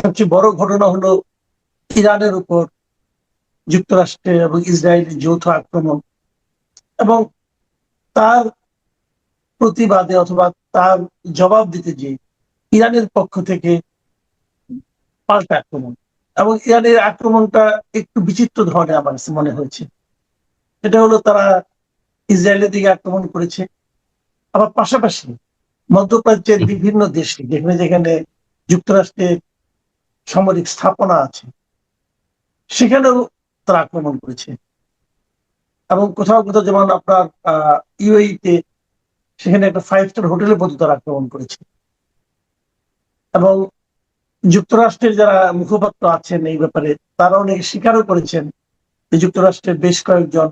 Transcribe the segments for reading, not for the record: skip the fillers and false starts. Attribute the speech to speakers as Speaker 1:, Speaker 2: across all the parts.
Speaker 1: সবচেয়ে বড় ঘটনা হলো ইরানের উপর যুক্তরাষ্ট্রের এবং ইসরায়েলের যৌথ আক্রমণ এবং তার প্রতিবাদে অথবা তার জবাব দিতে যে ইরানের পক্ষ থেকে পাল্টা আক্রমণ। এবং ইরানের আক্রমণটা একটু বিচিত্র ধরনের আমার কাছে মনে হয়েছে। এটা হলো তারা ইসরায়েলের দিকে আক্রমণ করেছে, আবার পাশাপাশি মধ্যপ্রাচ্যের বিভিন্ন দেশে যেখানে যেখানে যুক্তরাষ্ট্রের সামরিক স্থাপনা আছে সেখানেও তারা আক্রমণ করেছে। এবং কোথাও কোথাও যেমন আপনার ইউএইতে সেখানে একটা 5 স্টার হোটেলের প্রতি তারা আক্রমণ করেছে। এবং যুক্তরাষ্ট্রের যারা মুখপাত্র আছেন এই ব্যাপারে তারা অনেকে স্বীকারও করেছেন যে যুক্তরাষ্ট্রের বেশ কয়েকজন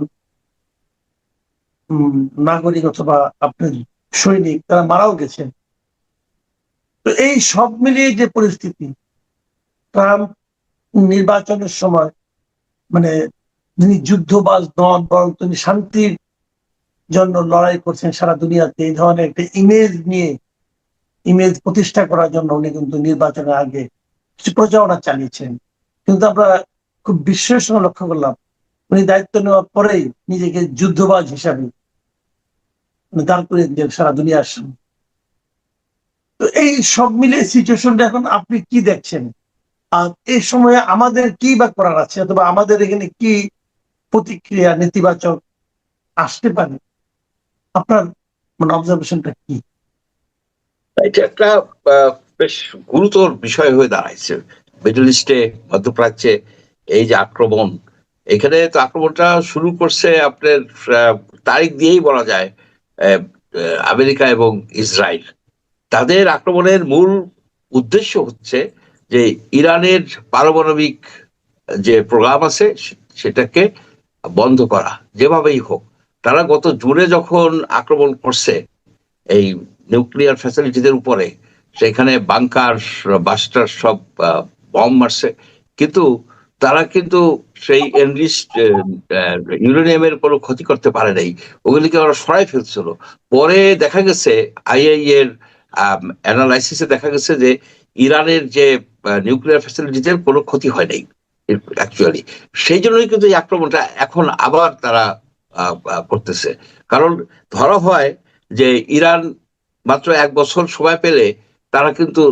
Speaker 1: নাগরিক অথবা আপনার সৈনিক তারা মারাও গেছেন। তো এই সব মিলিয়ে যে পরিস্থিতি, ট্রাম্প নির্বাচনের সময় মানে যিনি যুদ্ধবাজ নন বরং তিনি শান্তির জন্য লড়াই করছেন সারা দুনিয়াতে, এই ধরনের একটা ইমেজ প্রতিষ্ঠা করার জন্য উনি কিন্তু নির্বাচনের আগে কিছু প্রচারণা চালিয়েছেন। কিন্তু আমরা খুব বিস্ময়ের সঙ্গে লক্ষ্য করলাম উনি দায়িত্ব নেওয়ার পরেই নিজেকে যুদ্ধবাজ হিসাবে দাঁড় করে দিলেন সারা দুনিয়ার সামনে। তো এই সব মিলে সিচুয়েশনটা এখন আপনি কি দেখছেন, আর এই সময়ে আমাদের কি বা করার আছে অথবা আমাদের এখানে কি প্রতিক্রিয়া নেতিবাচক আসতে পারে, আপনার মানে অবজারভেশনটা কি?
Speaker 2: এটা একটা বেশ গুরুতর বিষয় হয়ে দাঁড়াইছে মিডল ইস্টে, মধ্যপ্রাচ্যে এই যে আক্রমণ। এখানে তো আক্রমণটা শুরু করছে আপনার তারিখ দিয়েই বলা যায় আমেরিকা এবং ইসরায়েল। তাদের আক্রমণের মূল উদ্দেশ্য হচ্ছে যে ইরানের পারমাণবিক যে প্রোগ্রাম আছে সেটাকে বন্ধ করা যেভাবেই হোক। তারা গত জুনে যখন আক্রমণ করছে এই নিউক্লিয়ার ফ্যাসিলিটিদের উপরে, সেখানে বাংকার বাস্টার সব বম মারছে, কিন্তু তারা কিন্তু সেই এনরিচড ইউরেনিয়ামের কোনো ক্ষতি করতে পারে নাই, ওগুলিকে ওরা সরাই ফেলছিল। পরে দেখা গেছে আইআই এর অ্যানালাইসিসে দেখা গেছে যে ইরানের যে নিউক্লিয়ার ফ্যাসিলিটিদের কোনো ক্ষতি হয় নাই অ্যাকচুয়ালি। সেই জন্যই কিন্তু এই আক্রমণটা এখন আবার তারা করতেছে। কারণ ধরা হয় যে ইরান মাত্র 1 বছর সময় পেলে তারা কিন্তু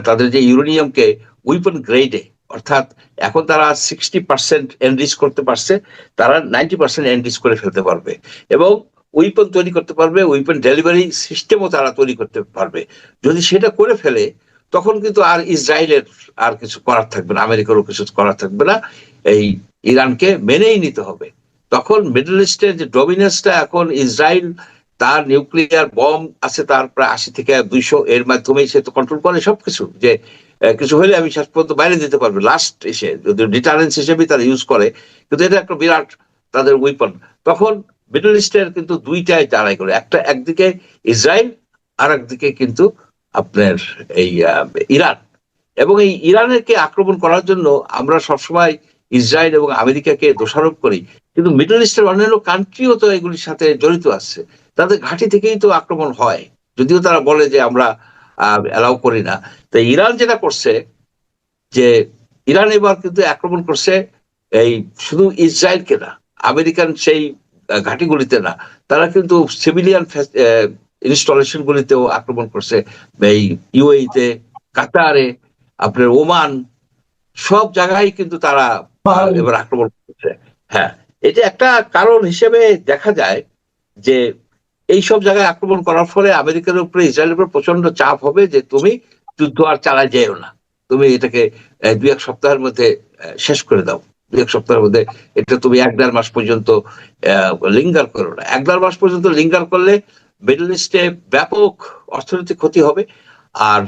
Speaker 2: তাদের যে ইউরেনিয়ামকে উইপন গ্রেডে, অর্থাৎ এখন তারা 60% এনরিচ করতে পারছে, তারা 90% এনরিচ করে ফেলতে পারবে এবং উইপন তৈরি করতে পারবে, উইপন ডেলিভারি সিস্টেমও তারা তৈরি করতে পারবে। যদি সেটা করে ফেলে তখন কিন্তু আর ইসরায়েলের আর কিছু করার থাকবে না, আমেরিকারও কিছু করার থাকবে না, এই ইরানকে মেনেই নিতে হবে। তখন মিডল ইস্টের যে ডমিনেন্সটা এখন ইসরায়েল, তার নিউক্লিয়ার বম আছে তার প্রায় 80 থেকে 200, এর মাধ্যমে সে তো কন্ট্রোল করে সবকিছু, যে কিছু হলে আমি শেষ পর্যন্ত বাইরে দিতে পারবে লাস্ট এসে, যদি ডিটারেন্স হিসেবে তারা ইউজ করে, কিন্তু এটা একটা বিরাট তাদের উইপন। তখন মিডল ইস্টের কিন্তু দুইটাই দাঁড়াই করে, একদিকে ইসরায়েল আর একদিকে কিন্তু আপনার এই ইরান। এবং এই ইরানকে আক্রমণ করার জন্য আমরা সবসময় ইসরায়েল এবং আমেরিকাকে দোষারোপ করি, কিন্তু মিডল ইস্টের অন্যান্য কান্ট্রিও তো এগুলির সাথে জড়িত আছে, তাদের ঘাঁটি থেকেই তো আক্রমণ হয়, যদিও তারা বলে যে আমরা অ্যালাউ করি না। তো ইরান যেটা করছে যে ইরান এবার কিন্তু আক্রমণ করছে এই শুধু ইসরায়েলকে না, আমেরিকান সেই ঘাঁটিগুলিতে না, তারা কিন্তু সিভিলিয়ান ইনস্টলেশন গুলিতেও আক্রমণ করছে, এই ইউএইতে, কাতারে, আপনার ওমান, সব জায়গায় কিন্তু তারা এবার আক্রমণ করছে। হ্যাঁ, এটা একটা কারণ হিসেবে দেখা যায় যে এই সব জায়গায় আক্রমণ করার ফলে আমেরিকার উপরে, ইসরায়েলের উপরে প্রচন্ড চাপ হবে যে তুমি যুদ্ধ আর চালায় যেও না, তুমি এটাকে 2-1 সপ্তাহের মধ্যে শেষ করে দাও, 2-1 সপ্তাহের মধ্যে এটা তুমি 1-1.5 মাস পর্যন্ত লিঙ্গার করো না। 1-1.5 মাস পর্যন্ত লিঙ্গার করলে মিডল ইস্টে ব্যাপক অর্থনৈতিক ক্ষতি হবে, আর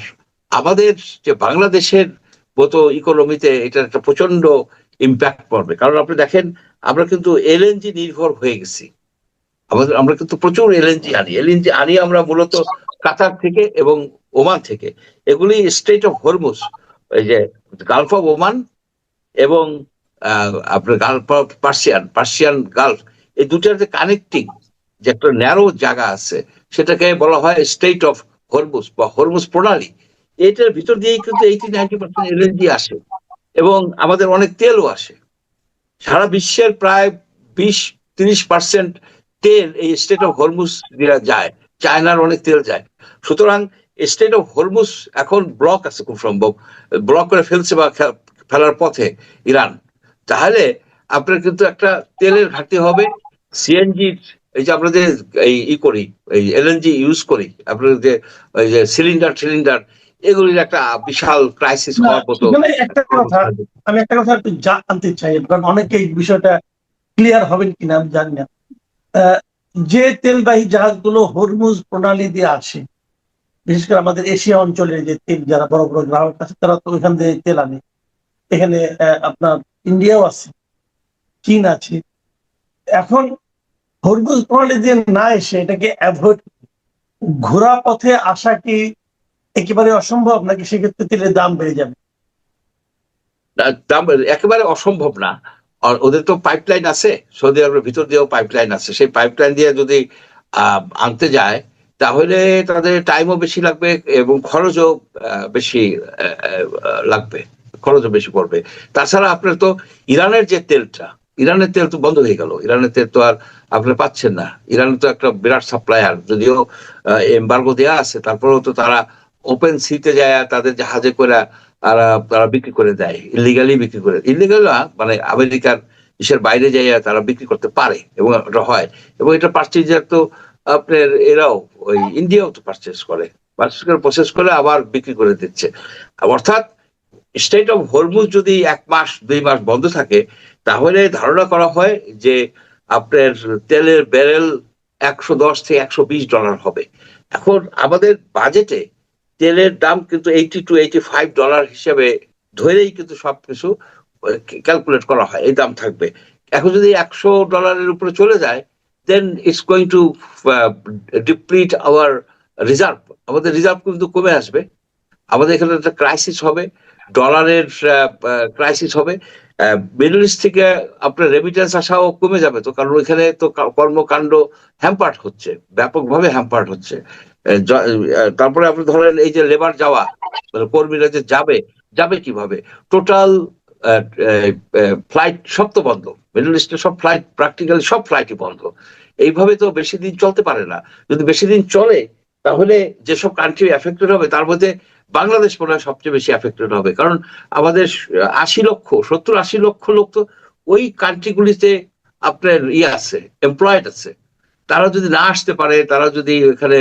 Speaker 2: আমাদের যে বাংলাদেশের মতো ইকোনমিতে এটা একটা প্রচন্ড ইম্প্যাক্ট পড়বে। কারণ আপনি দেখেন আমরা কিন্তু এলএনজি নির্ভর হয়ে গেছি, আমরা কিন্তু প্রচুর এলএনজি আনি আমরা মূলত কাতার থেকে এবং ওমান থেকে। এগুলি স্ট্রেট অফ হরমুজ, এই যে গালফ অফ ওমান এবং আপনার গালফ অফ পার্সিয়ান গালফ, এই দুটার যে কানেক্টিং যে একটা ন্যারো জায়গা আছে সেটাকে বলা হয় স্টেট অফ হরমুজ বা হরমুজ প্রণালী। এটার ভিতর দিয়েই কিন্তু 80-90% এলএনজি আসে এবং আমাদের অনেক তেলও আসে। সারা বিশ্বের প্রায় 20-30% তেল এই স্টেট অফ হরমুজ দিয়ে যায়, চায়নার অনেক তেল যায়। সুতরাং স্টেট অফ হরমুজ এখন ব্লক আছে, খুব সম্ভব ব্লক করে ফেলছে বা ফেলার পথে ইরান। তাহলে আপনার কিন্তু একটা তেলের ঘাটতি হবে। সিএনজি, এই যে আমরা যে এই করি, এই এলএনজি ইউজ করি, আপনার যে ওই যে সিলিন্ডার এগুলির একটা বিশাল ক্রাইসিস
Speaker 1: না,
Speaker 2: হওয়ার মতো
Speaker 1: এখানে একটা কথা, আমি একটা কথা একটু জানতে চাই, কারণ অনেকে এই বিষয়টা ক্লিয়ার হবেন কিনা আমি জানি না। যে তেলবাহী জাহাজগুলো হরমুজ প্রণালী দিয়ে আসে, বিশেষ করে আমাদের এশিয়া অঞ্চলের যে তেল, যারা বড় বড় গ্রাহক আছে তারা তো ওইখান থেকে তেল আনে। এখানে আপনার ইন্ডিয়াও আছে, চীন আছে। এখন হরমুজ প্রণালী দিয়ে না এসে এটাকে অ্যাভয়েড, ঘোরা পথে আসা কি একেবারে অসম্ভব, নাকি সেক্ষেত্রে তেলের দাম বেড়ে যাবে?
Speaker 2: দাম একেবারে অসম্ভব না। আর ওদের তো পাইপলাইন আছে, সৌদি আরবের ভিতর দিয়েও পাইপলাইন আছে। সেই পাইপলাইন দিয়ে যদি আনতে যায় তাহলে তাদের টাইমও বেশি লাগবে এবং খরচও বেশি লাগবে, খরচও বেশি পড়বে। তাছাড়া আপনার তো ইরানের যে তেলটা, ইরানের তেল তো বন্ধ হয়ে গেল। ইরানের তেল তো আর আপনারা পাচ্ছেন না। ইরান তো একটা বিরাট সাপ্লায়ার, যদিও এমবার্গো দেওয়া আছে, তারপরেও তো তারা ওপেন সিতে যায় তাদের জাহাজে করে তারা বিক্রি করে দেয়, ইলিগালি বিক্রি করে। ইলিগাল মানে আমেরিকার দেশের বাইরে যাইয়া তারা বিক্রি করতে পারে এবং এটা হয়। এবং এটা পারচেজার তো আপনার এরাও, ওই ইন্ডিয়াও তো পারচেস করে, প্রসেস করে আবার বিক্রি করে দিচ্ছে। অর্থাৎ স্টেট অফ হরমুজ যদি 1 মাস 2 মাস বন্ধ থাকে তাহলে ধারণা করা হয় যে আপনার তেলের ব্যারেল $110 থেকে $120 হবে। এখন আমাদের বাজেটে তেলের দাম কিন্তু $80 to $85 হিসেবে ধরেই কিন্তু সবকিছু ক্যালকুলেট করা হয়, এই দাম থাকবে। এখন যদি $100 উপরে চলে যায়, then it's going to deplete our reserve. আমাদের রিজার্ভ কিন্তু কমে আসবে, আমাদের এখানে একটা ক্রাইসিস হবে, ডলারের ক্রাইসিস হবে। মিডল ইস্ট থেকে আপনার রেমিটেন্স আসাও কমে যাবে, তো কারণ ওইখানে তো কর্মকাণ্ড হ্যাম্পার্ট হচ্ছে, ব্যাপকভাবে হ্যাম্পার্ট হচ্ছে। তারপরে আপনি ধরেন এই যে লেবার যাওয়া, মানে কর্মীরা যে যাবে, যাবে কিভাবে? টোটাল ফ্লাইট সব তো বন্ধ, মিডল ইস্টের সব ফ্লাইট, প্র্যাকটিক্যালি সব ফ্লাইটই বন্ধ। এইভাবে তো বেশি দিন চলতে পারে না। যদি বেশি দিন চলে তাহলে যেসব কান্ট্রি এফেক্টেড হবে তার মধ্যে বাংলাদেশ মনে হয় সবচেয়ে বেশি এফেক্টেড হবে। কারণ আমাদের 70-80 লক্ষ লোক তো ওই কান্ট্রিগুলিতে আপনার আছে, এমপ্লয়েড আছে। তারা যদি না আসতে পারে, তারা যদি এখানে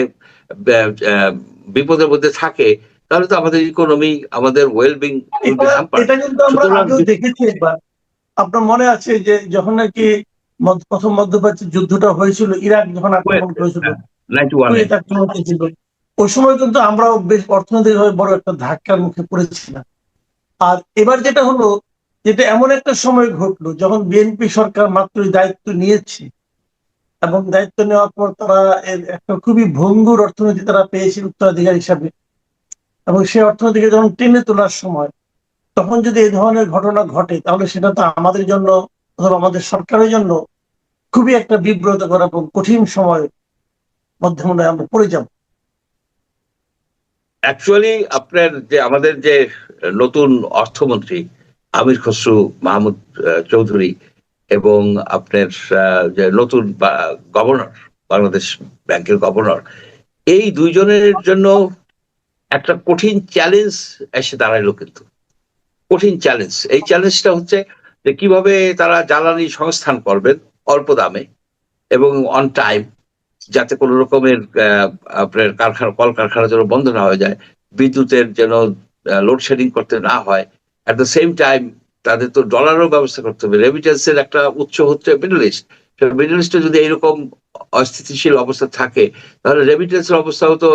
Speaker 2: বিপদের মধ্যে থাকে, তাহলে তো আমাদের ইকোনমি, আমাদের ওয়েলবিং
Speaker 1: এটা কিন্তু আমরা আগেও দেখেছি একবার। আপনার মনে আছে যে যখন নাকি প্রথম মধ্যপ্রাচ্যের যুদ্ধটা হয়েছিল, ইরাক যখন আক্রমণ করেছিল, কুয়েত আক্রমণ করেছিল, ওই সময় কিন্তু আমরাও বেশ অর্থনৈতিকভাবে বড় একটা ধাক্কার মুখে পড়েছিলাম। আর এবার যেটা হলো, যেটা এমন একটা সময় ঘটলো যখন বিএনপি সরকার মাত্রই দায়িত্ব নিয়েছে, এবং দায়িত্ব নেওয়ার পর তারা একটা খুবই ভঙ্গুর অর্থনীতি তারা পেয়েছে উত্তরাধিকার হিসাবে। এবং সেই অর্থনীতিকে যখন টেনে তোলার সময়, তখন যদি এই ধরনের ঘটনা ঘটে, তাহলে সেটা তো আমাদের জন্য অথবা আমাদের সরকারের জন্য খুবই একটা বিব্রতকর এবং কঠিন সময় মধ্যে মনে হয় আমরা পড়ে যাব।
Speaker 2: অ্যাকচুয়ালি আপনার যে আমাদের যে নতুন অর্থমন্ত্রী আমির খসরু মাহমুদ চৌধুরী এবং আপনার যে নতুন গভর্নর, বাংলাদেশ ব্যাংকের গভর্নর, এই দুইজনের জন্য একটা কঠিন চ্যালেঞ্জ এসে দাঁড়াইলো। কিন্তু কঠিন চ্যালেঞ্জ, এই চ্যালেঞ্জটা হচ্ছে যে কিভাবে তারা জ্বালানি সংস্থান করবেন অল্প দামে এবং অন টাইম, যাতে কোনো রকমের আপনার কলকারখানা যেন বন্ধ না হয়ে যায়, বিদ্যুতের যেন লোডশেডিং করতে না হয়। অ্যাট দ্য সেম টাইম তাদের তো ডলারও ব্যবস্থা করতে হবে। রেমিটেন্সের একটা উৎস হচ্ছে মিডল ইস্ট। মিডল ইস্টে যদি এইরকম অস্থিতিশীল অবস্থা থাকে তাহলে রেমিটেন্সের অবস্থাও তো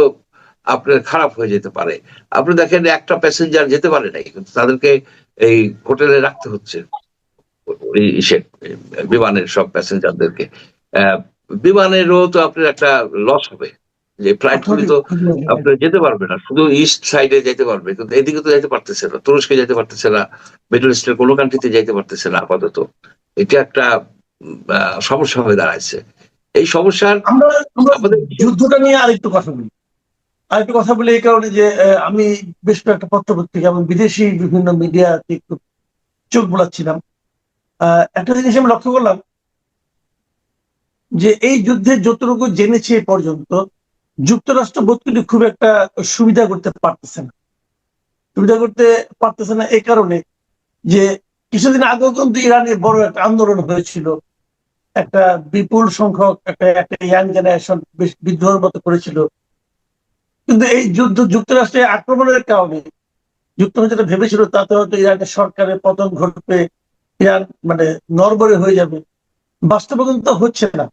Speaker 2: আপনার খারাপ হয়ে যেতে পারে। আপনি দেখেন একটা প্যাসেঞ্জার যেতে পারে নাই, কিন্তু তাদেরকে এই হোটেলে রাখতে হচ্ছে, বিমানের সব প্যাসেঞ্জারদেরকে। বিমানেরও তো আপনার একটা লস হবে, যে ফ্লাইট গুলি তো আপনার যেতে পারবে না, শুধু ইস্ট সাইডে যেতে পারবে, কিন্তু এদিকে তো যেতে পারতেছে না, তুরস্কে যেতে পারতেছে না, মিডল ইস্টের কোনো কান্ট্রিতে যেতে পারতেছে না আপাতত। এটা একটা সমস্যা হয়ে দাঁড়াইছে। এই সমস্যার
Speaker 1: আমরা যুদ্ধটা নিয়ে আরেকটু কথা বলি। আরেকটু কথা বলি এই কারণে যে আমি বেশ কয়েকটা পত্রপত্রিকা এবং বিদেশি বিভিন্ন মিডিয়াতে একটু চোখ বোলাচ্ছিলাম। একটা জিনিস আমি লক্ষ্য করলাম যে এই যুদ্ধে যতটুকু জেনেছে এ পর্যন্ত যুক্তরাষ্ট্র বোধ করি খুব একটা সুবিধা করতে পারতেছে না। সুবিধা করতে পারতেছে না এই কারণে যে কিছুদিন আগেও কিন্তু ইরানে বড় একটা আন্দোলন হয়েছিল, একটা বিপুল সংখ্যক একটা একটা ইয়াং জেনারেশন বেশ বিদ্রোহের মতো করেছিল। কিন্তু এই যুদ্ধ যুক্তরাষ্ট্রের আক্রমণের কারণে যুক্তরাষ্ট্র যেটা ভেবেছিল তাতে হয়তো ইরানের সরকারের পতন ঘটবে, ইরান মানে নড়বড়ে হয়ে যাবে। বাস্তবে কিন্তু তা হচ্ছে না।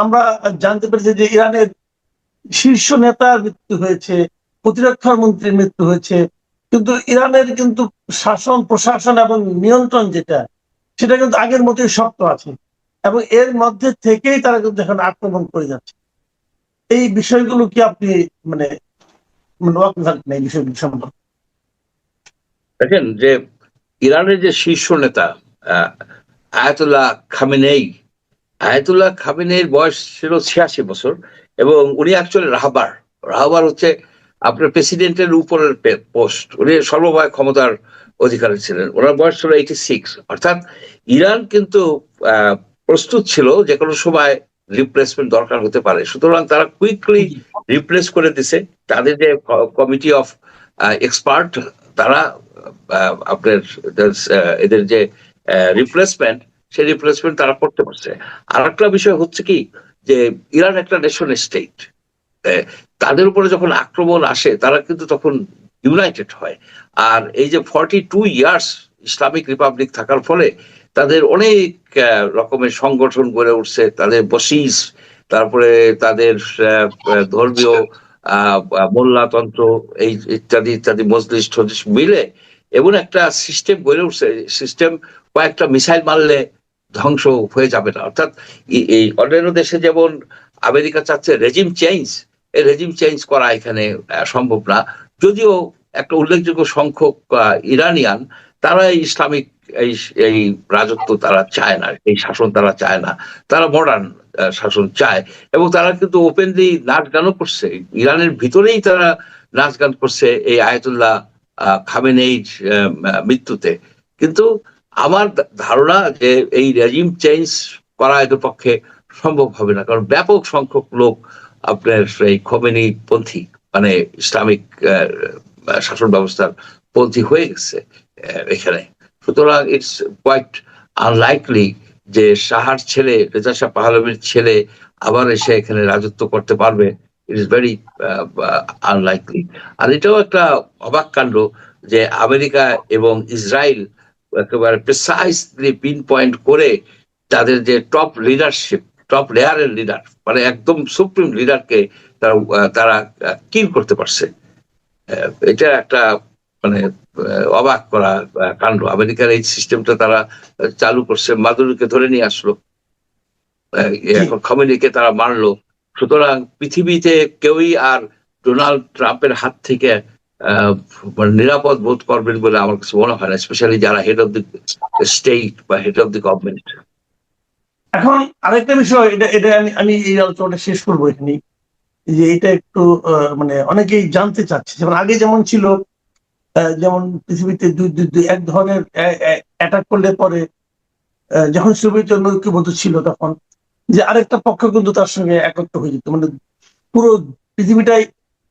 Speaker 1: আমরা জানতে পেরেছি যে ইরানের শীর্ষ নেতার মৃত্যু হয়েছে, প্রতিরক্ষা মন্ত্রীর মৃত্যু হয়েছে, কিন্তু ইরানের কিন্তু শাসন প্রশাসন এবং নিয়ন্ত্রণ সেটা কিন্তু আগের মতোই শক্ত আছে এবং এর মধ্যে থেকেই তারা কিন্তু এখন আক্রমণ করে যাচ্ছে। এই বিষয়গুলো কি আপনি মানে মানে ওয়াকিবহাল কিনা এই বিষয়গুলো সম্পর্কে?
Speaker 2: দেখেন যে ইরানের যে শীর্ষ নেতা আহ, আয়াতুল্লাহ খামেনেই, আয়াতুল্লাহ খামেনেইর বয়স ছিল 86 বছর, এবং উনি অ্যাকচুয়ালি রাহাবার হচ্ছে আপনার প্রেসিডেন্টের উপরের পোস্ট। উনি সর্বময় ক্ষমতার অধিকারী ছিলেন, ওনার বয়স ছিল 86। অর্থাৎ ইরান কিন্তু প্রস্তুত ছিল যে কোনো সময় রিপ্লেসমেন্ট দরকার হতে পারে, সুতরাং তারা কুইকলি রিপ্লেস করে দিছে। তাদের যে কমিটি অফ এক্সপার্ট, তারা আপনার এদের যে রিপ্লেসমেন্ট, সেই রিপ্লেসমেন্ট তারা করতে পারছে। আর একটা বিষয় হচ্ছে কি, যে ইরান একটা নেশন স্টেট, তাদের উপরে যখন আক্রমণ আসে তারা কিন্তু তখন ইউনাইটেড হয়। আর এই যে 42 ইয়ার্স ইসলামিক রিপাবলিক থাকার ফলে তাদের অনেক রকমের সংগঠন গড়ে উঠছে, তাদের বসিস, তারপরে তাদের ধর্মীয় মোল্লাতন্ত্র, এই ইত্যাদি ইত্যাদি মজলিস টজলিস মিলে এমন একটা সিস্টেম গড়ে উঠছে। সিস্টেম কয়েকটা মিসাইল মারলে ধ্বংস হয়ে যাবে না। অর্থাৎ এই অন্যান্য দেশে যেমন আমেরিকা চাচ্ছে রেজিম চেঞ্জ, এই রেজিম চেঞ্জ করা এখানে সম্ভব না। যদিও একটা উল্লেখযোগ্য সংখ্যক ইরানিয়ান, তারা এই ইসলামিক এই এই রাজত্ব তারা চায় না, এই শাসন তারা চায় না, তারা মডার্ন শাসন চায়। এবং তারা কিন্তু ওপেনলি নাচ গানও করছে, ইরানের ভিতরেই তারা নাচ গান করছে এই আয়াতুল্লাহ খামেনেইর মৃত্যুতে। কিন্তু আমার ধারণা যে এই রেজিম চেঞ্জ করা এদের পক্ষে সম্ভব হবে না, কারণ ব্যাপক সংখ্যক লোক আপনার এই খোমেনি পন্থী, মানে ইসলামিক শাসন ব্যবস্থার পন্থী হয়ে গেছে এখানে। সুতরাং ইটস কোয়াইট আনলাইকলি যে শাহর ছেলে, রেজা শাহ পাহলভির ছেলে আবার এসে এখানে রাজত্ব করতে পারবে। ইট ইস ভেরি আনলাইকলি। আর এটাও একটা অবাক কাণ্ড যে আমেরিকা এবং ইসরায়েল একেবারে প্রিসাইসলি পিন পয়েন্ট করে তাদের যে টপ লিডারশিপ, টপ লেয়ারের লিডার, মানে একদম সুপ্রিম লিডারকে তারা কিল করতে পারছে। এটা একটা মানে অবাক করা কাণ্ড। আমেরিকার এই সিস্টেমটা তারা চালু করছে, মাদুরোকে ধরে নিয়ে আসলো, এখন খমেনিকে তারা মারলো। সুতরাং পৃথিবীতে কেউই আর ডোনাল্ড ট্রাম্পের হাত থেকে নিরাপদ বোধ করবেন বলে আমার কাছে মনে হয় না, স্পেশালি যারা হেড অফ দি স্টেট বা হেড অফ দি গভর্নমেন্ট।
Speaker 1: এখন আরেকটা বিষয়, এটা এটা আমি এই আলোচনাটা শেষ করবো এখানে, যে এটা একটু মানে অনেকেই জানতে চাচ্ছে। যেমন আগে যেমন ছিল, যেমন পৃথিবীতে এক ধরনের অ্যাটাক করলে পরে যখন সোভিয়েত ইউনিয়ন ঐক্যবদ্ধ ছিল তখন যে আরেকটা পক্ষ কিন্তু তার সঙ্গে একত্র হয়ে যেত, মানে পুরো পৃথিবীটাই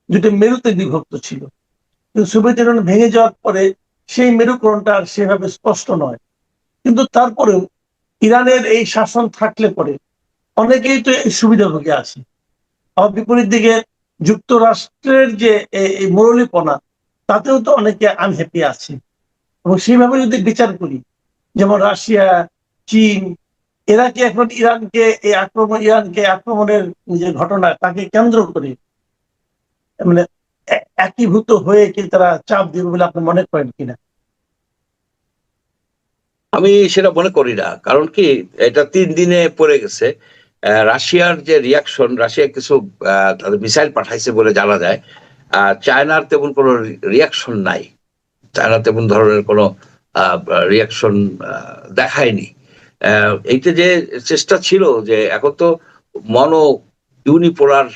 Speaker 1: দুটো মেরুতে বিভক্ত ছিল। কিন্তু সোভিয়েত ইউনিয়ন ভেঙে যাওয়ার পরে সেই মেরুকরণটা আর সেভাবে স্পষ্ট নয়। কিন্তু তারপরেও ইরানের এই শাসন থাকলে পরে অনেকেই তো এই সুবিধাভোগী আছে। আবার বিপরীত দিকে যুক্তরাষ্ট্রের যে এই মুরলীপনা, তাতেও তো অনেকে আনহ্যাপি আছে। এবং সেইভাবে যদি বিচার করি, যেমন রাশিয়া, চীন, এরা কি এখন ইরানকে আক্রমণের যে ঘটনা তাকে কেন্দ্র করে মানে একীভূত হয়ে কি তারা চাপ দেবে বলে আপনি মনে করেন কিনা?
Speaker 2: আমি সেটা মনে করি না, কারণ কি এটা 3 দিনে পড়ে গেছে। রাশিয়ার যে রিয়াকশন, রাশিয়া কিছু তাদের মিসাইল পাঠাইছে বলে জানা যায়। চায়নার তেমন কোনো রিয়াকশন নাই, চায়না তেমন ধরনের কোনো রিয়াকশন দেখায়নি। এইটা যে চেষ্টা ছিল যে এখন তো মনো ইউনিপোলার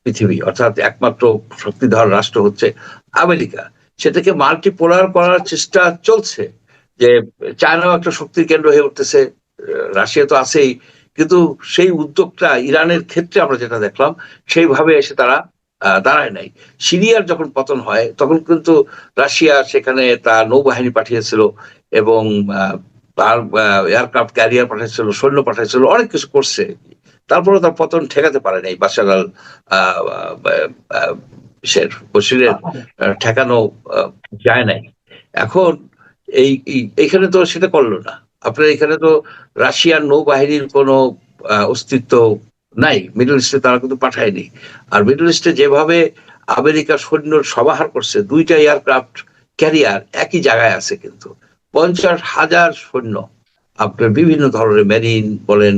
Speaker 2: পৃথিবী, অর্থাৎ একমাত্র শক্তিধর রাষ্ট্র হচ্ছে আমেরিকা, সেটাকে মাল্টিপোলার করার চেষ্টা চলছে। যে চায়নাও একটা শক্তির কেন্দ্র হয়ে উঠতেছে, রাশিয়া তো আছেই, কিন্তু সেই উদ্যোগটা ইরানের ক্ষেত্রে আমরা যেটা দেখলাম সেইভাবে এসে তারা দাঁড়ায় নাই। সিরিয়ার যখন পতন হয় তখন কিন্তু রাশিয়া সেখানে তার নৌবাহিনী পাঠিয়েছিল এবং তার এয়ারক্রাফট ক্যারিয়ার পাঠাইছিল, সৈন্য পাঠাইছিল, অনেক কিছু করছে। তারপরে তার পতন ঠেকাতে পারে নাই বাশার আল বশিরের ঠেকানো যায় নাই। এখন এইখানে তো সেটা করলো না। আপনার এখানে তো রাশিয়ার নৌবাহিনীর কোনো অস্তিত্ব নাই, মিডল ইস্টে তারা কিন্তু পাঠায়নি। আর মিডল ইস্টে যেভাবে আমেরিকা সৈন্য সমাহার করছে, 2টা এয়ারক্রাফট ক্যারিয়ার একই জায়গায় আছে, কিন্তু 50,000 সৈন্য, আপনার বিভিন্ন ধরনের মেরিন বলেন,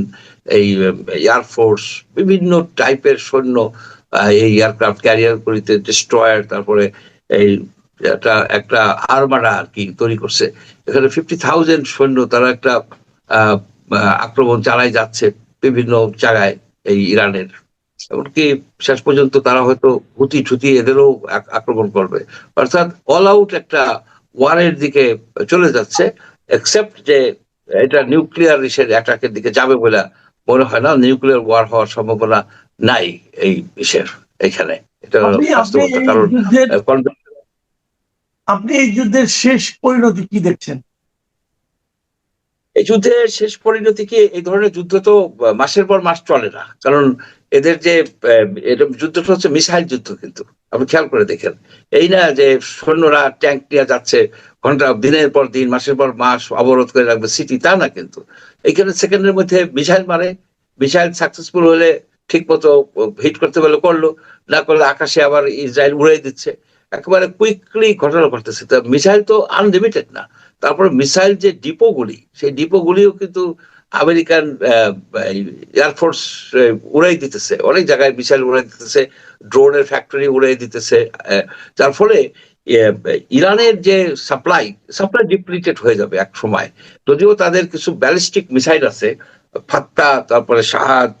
Speaker 2: এই এয়ারফোর্স, বিভিন্ন টাইপের সৈন্য এই এয়ারক্রাফট ক্যারিয়ার গুলিতে, ডিস্ট্রয়ার, তারপরে এই একটা আর্মাডা আর কি তৈরি করছে। এখানে 50,000 সৈন্য, তারা একটা আক্রমণ চালাই যাচ্ছে বিভিন্ন জায়গায় এই ইরানের। এমনকি শেষ পর্যন্ত তারা হয়তো হুতি ঠুতি এদেরও আক্রমণ করবে, অর্থাৎ অল আউট একটা ওয়ারের দিকে চলে যাচ্ছে। এক্সেপ্ট যে এটা নিউক্লিয়ার অ্যাটাকের দিকে যাবে বলে মনে হয় না। নিউক্লিয়ার ওয়ার হওয়ার সম্ভাবনা নাই এই বিষয়ের এখানে, এটা বাস্তবতা। কারণ
Speaker 1: আপনি এই যুদ্ধের শেষ পরিণতি কি দেখছেন?
Speaker 2: এই যুদ্ধের শেষ পরিণতি কি? এই ধরনের যুদ্ধ তো মাসের পর মাস চলে না, কারণ এদের যে যুদ্ধটা হচ্ছে মিসাইল যুদ্ধ। কিন্তু আপনি খেয়াল করে দেখেন, এই না যে সৈন্যরা ট্যাঙ্ক নিয়ে যাচ্ছে ঘন্টা, দিনের পর দিন, মাসের পর মাস অবরোধ করে রাখবে সিটি, তা না। কিন্তু এইখানে সেকেন্ডের মধ্যে মিসাইল মারে, মিসাইল সাকসেসফুল হলে ঠিক মতো হিট করতে পারলে করলো, না করলে আকাশে আবার ইসরায়েল উড়াই দিচ্ছে। একেবারে কুইকলি ঘটনা ঘটতেছে। তা মিসাইল তো আনলিমিটেড না। তারপরে মিসাইল যে ডিপোগুলি, সেই ডিপোগুলিও কিন্তু আমেরিকান এয়ারফোর্স উড়াই দিতেছে, অনেক জায়গায় মিসাইল উড়াই দিতেছে, ড্রোনের ফ্যাক্টরি উড়াই দিতেছে। যার ফলে ইরানের যে সাপ্লাই ডিপ্লিটেড হয়ে যাবে এক সময়। যদিও তাদের কিছু ব্যালিস্টিক মিসাইল আছে, ফাত্তা, তারপরে শাহাদ,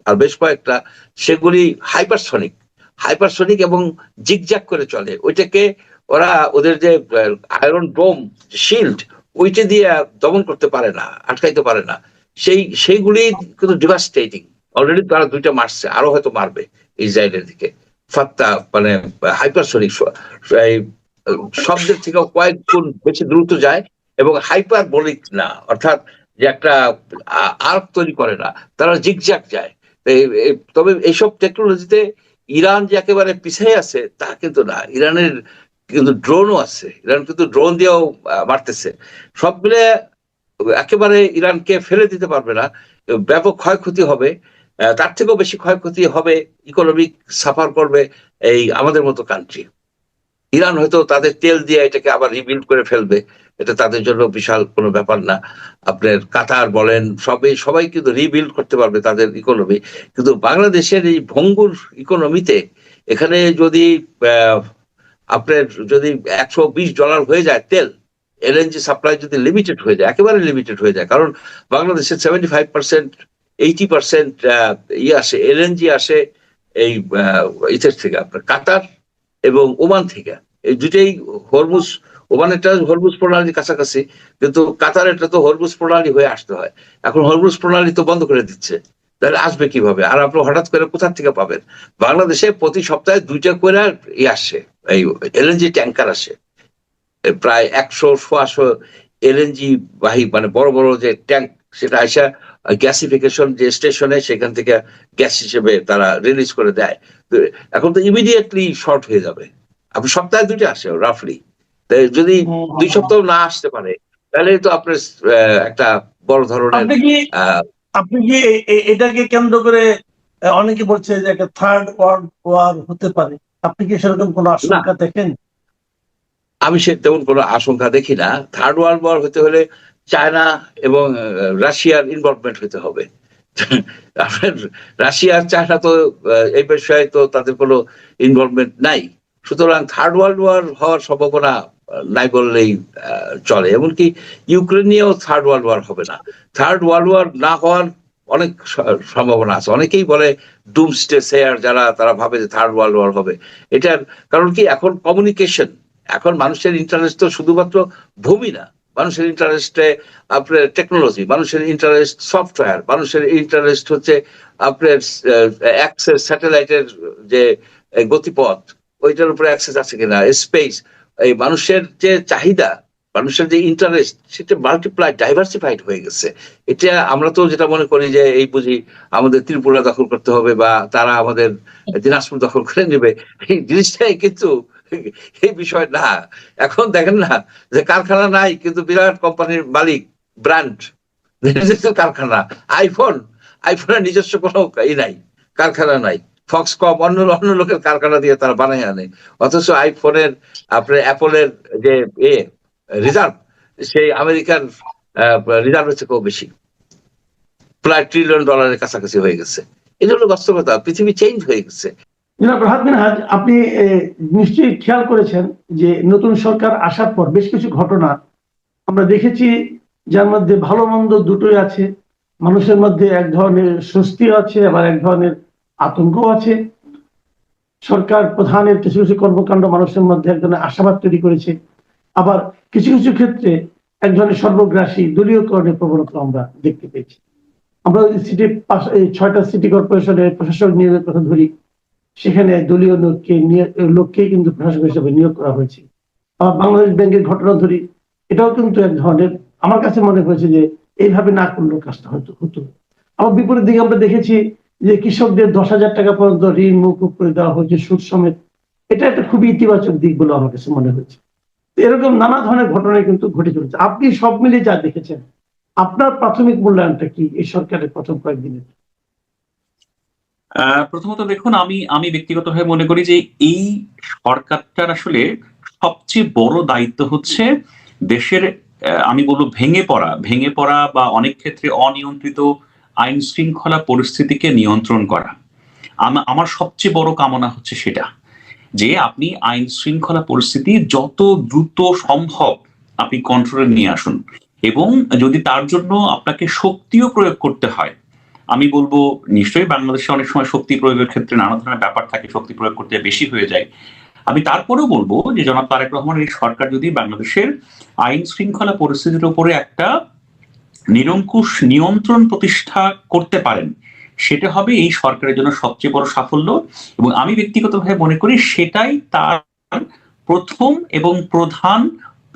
Speaker 2: আর বেশ কয়েকটা, সেগুলি হাইপারসনিক এবং জিগজ্যাগ করে চলে। ওইটাকে ওরা ওদের যে আয়রন ডোম শিল্ড, ওইটা দিয়ে দমন করতে পারে না, আটকাইতে পারে না। সেইগুলি কিন্তু ডিভাস্টেটিং। অলরেডি তারা 2টা মারছে, আরো হয়তো মারবে ইসরায়েলের দিকে। ফাত্তা মানে হাইপারসনিক, শব্দের থেকে কয়েক গুণ বেশি দ্রুত যায় এবং হাইপারবলিক না, অর্থাৎ যে একটা আর্ক তৈরি করে না, তারা জিগজ্যাগ যায়। তবে এইসব টেকনোলজিতে ইরান যে একেবারে পিছিয়ে আছে তা কিন্তু না। ইরানের কিন্তু ড্রোনও আছে, ইরান কিন্তু ড্রোন দিয়েও মারতেছে। সব মিলে একেবারে ইরানকে ফেলে দিতে পারবে না, ব্যাপক ক্ষয়ক্ষতি হবে। তার থেকেও বেশি ক্ষয়ক্ষতি হবে, ইকোনমিক সাফার করবে এই আমাদের মতো কান্ট্রি। ইরান হয়তো তাদের তেল দিয়ে এটাকে আবার রিবিল্ড করে ফেলবে, এটা তাদের জন্য বিশাল কোনো ব্যাপার না। আপনার কাতার বলেন, সবাই কিন্তু রিবিল্ড করতে পারবে তাদের ইকোনমি। কিন্তু বাংলাদেশের এই ভঙ্গুর ইকোনমিতে এখানে যদি আপনার যদি $120 হয়ে যায় তেল, এলএনজি সাপ্লাই যদি লিমিটেড হয়ে যায়, একেবারে লিমিটেড হয়ে যায়, কারণ বাংলাদেশের 75%, 80% আসে, এলএনজি আসে এই ইথের থেকে, আপনার কাতার এবং ওমান থেকে। এই দুটাই হরমুজ, ওমানেরটা হরমুজ প্রণালীর কাছাকাছি, কিন্তু কাতারেরটা তো হরমুজ প্রণালী হয়ে আসতে হয়। এখন হরমুজ প্রণালী তো বন্ধ করে দিচ্ছে, তাহলে আসবে কিভাবে? আর আপনি হঠাৎ করে কোথা থেকে পাবেন? বাংলাদেশে প্রতি সপ্তাহে 2টা করে আসে, এই এলএনজি ট্যাঙ্কার আসে, প্রায় 100-150 এলএনজি বাহী, মানে বড় বড় যে ট্যাঙ্ক, সেটা আসা গ্যাসিফিকেশন যে স্টেশনে, সেখান থেকে গ্যাস হিসেবে তারা রিলিজ করে দেয়। তো এখন তো ইমিডিয়েটলি শর্ট হয়ে যাবে। আপনি সপ্তাহে 2টা আসে রাফলি, তাই যদি 2 সপ্তাহ না আসতে পারে, তাহলে তো আপনার একটা বড় ধরনের।
Speaker 1: আপনি কি এটাকে কেন্দ্র করে অনেকে বলছে যে একটা থার্ড ওয়ার্ল্ড ওয়ার হতে পারে, আপনি কি সেরকম কোনো আশঙ্কা দেখেন?
Speaker 2: আমি তেমন কোনো আশঙ্কা দেখি না। থার্ড ওয়ার্ল্ড ওয়ার হতে হলে চায়না এবং রাশিয়ার ইনভলভমেন্ট হতে হবে। রাশিয়া চায়না তো এই বিষয়ে তো তাদের কোনো ইনভলভমেন্ট নাই, সুতরাং থার্ড ওয়ার্ল্ড ওয়ার হওয়ার সম্ভাবনা নাই বললেই চলে। এমনকি ইউক্রেন নিয়েও থার্ড ওয়ার্ল্ড ওয়ার হবে না। থার্ড ওয়ার্ল্ড ওয়ার না হওয়ার অনেক সম্ভাবনা আছে। অনেকেই বলে ডুমসডে সেয়ার যারা, তারা ভাবে যে থার্ড ওয়ার্ল্ড ওয়ার হবে। এটার কারণ কি, এখন কমিউনিকেশন, এখন মানুষের ইন্টারেস্ট তো শুধুমাত্র ভূমি না, মানুষের ইন্টারেস্টে আপনার টেকনোলজি, মানুষের ইন্টারেস্ট সফটওয়্যার, মানুষের ইন্টারেস্ট হচ্ছে আপনার অ্যাক্সেস, স্যাটেলাইটের যে গতিপথ, ওইটার উপরে অ্যাক্সেস আছে কিনা, স্পেস। এই মানুষের যে চাহিদা, মানুষের যে ইন্টারেস্ট, সেটা মাল্টিপ্লাই ডাইভার্সিফাইড হয়ে গেছে। এটা আমরা তো যেটা মনে করি যে এই বুঝি আমাদের ত্রিপুরা দখল করতে হবে বা তারা আমাদের দিনাজপুর দখল করে নেবে, এই জিনিসটাই কিন্তু এই বিষয় না। এখন দেখেন না যে কারখানা নাই কিন্তু বিরাট কোম্পানির মালিক, ব্র্যান্ড, নিজস্ব কারখানা। আইফোনের নিজস্ব কোনো নাই, কারখানা নাই। ফক্সকম অন্য অন্য লোকের কারখানা দিয়ে তারা বানাই আনে, অথচ আইফোনের আপনার অ্যাপলের যে রিজার্ভ, সেই আমেরিকান রিজার্ভের থেকেও বেশি, প্রায় $1 ট্রিলিয়ন কাছাকাছি হয়ে গেছে। এটা হলো বাস্তবতা, পৃথিবী চেঞ্জ হয়ে গেছে।
Speaker 1: জনাব রাহাত মিনহাজ, আপনি নিশ্চয়ই খেয়াল করেছেন যে নতুন সরকার আসার পর বেশ কিছু ঘটনা আমরা দেখেছি, যার মধ্যে ভালো মন্দ দুটোই আছে। মানুষের মধ্যে এক ধরনের স্বস্তি আছে, আবার এক ধরনের আতঙ্ক আছে। সরকার প্রধানের কিছু কিছু কর্মকাণ্ড মানুষের মধ্যে এক ধরনের আশাবাদ তৈরি করেছে, আবার কিছু কিছু ক্ষেত্রে এক ধরনের সর্বগ্রাসী দলীয়করণের প্রবণতা আমরা দেখতে পেয়েছি। আমরা যদি সিটি 6টা সিটি কর্পোরেশনের প্রশাসক নিয়োগের কথা ধরি, সেখানে দলীয় লোককেই কিন্তু প্রশাসক হিসেবে নিয়োগ করা হয়েছে। আবার বাংলাদেশ ব্যাংকের ঘটনা ধরি, এটাও কিন্তু এক ধরনের, আমার কাছে মনে হয়েছে যে এইভাবে না করলেও কাজটা হয়তো হতো। আবার বিপরীত দিকে আমরা দেখেছি যে কৃষকদের 10,000 টাকা পর্যন্ত ঋণ মকুব করে দেওয়া হয়েছে, সুদ সমেত। এটা একটা খুবই ইতিবাচক দিক বলে আমার কাছে মনে হয়েছে। এরকম নানা ধরনের ঘটনা কিন্তু ঘটে চলেছে। আপনি সব মিলিয়ে যা দেখেছেন, আপনার প্রাথমিক মূল্যায়নটা কি এই সরকারের প্রথম কয়েকদিনের?
Speaker 3: প্রথমত দেখুন, আমি ব্যক্তিগতভাবে মনে করি যে এই সরকারটার আসলে সবচেয়ে বড় দায়িত্ব হচ্ছে দেশের, আমি বলবো ভেঙে পড়া বা অনেক ক্ষেত্রে অনিয়ন্ত্রিত আইন শৃঙ্খলা পরিস্থিতিকে নিয়ন্ত্রণ করা। আমার সবচেয়ে বড় কামনা হচ্ছে সেটা, যে আপনি আইন শৃঙ্খলা পরিস্থিতি যত দ্রুত সম্ভব আপনি কন্ট্রোলে নিয়ে আসুন, এবং যদি তার জন্য আপনাকে শক্তিও প্রয়োগ করতে হয়, আমি বলবো নিশ্চয়ই বাংলাদেশে অনেক সময় শক্তি প্রয়োগের ক্ষেত্রে নানা ধরনের ব্যাপার থাকে, শক্তি প্রয়োগ করতে বেশি হয়ে যায়। আমি তারপরেও বলবো যে জনাব তারেক রহমানের এই সরকার যদি বাংলাদেশের আইন শৃঙ্খলা পরিস্থিতির উপরে একটা নিরঙ্কুশ নিয়ন্ত্রণ প্রতিষ্ঠা করতে পারেন, সেটা হবে এই সরকারের জন্য সবচেয়ে বড় সাফল্য। এবং আমি ব্যক্তিগতভাবে মনে করি সেটাই তার প্রথম এবং প্রধান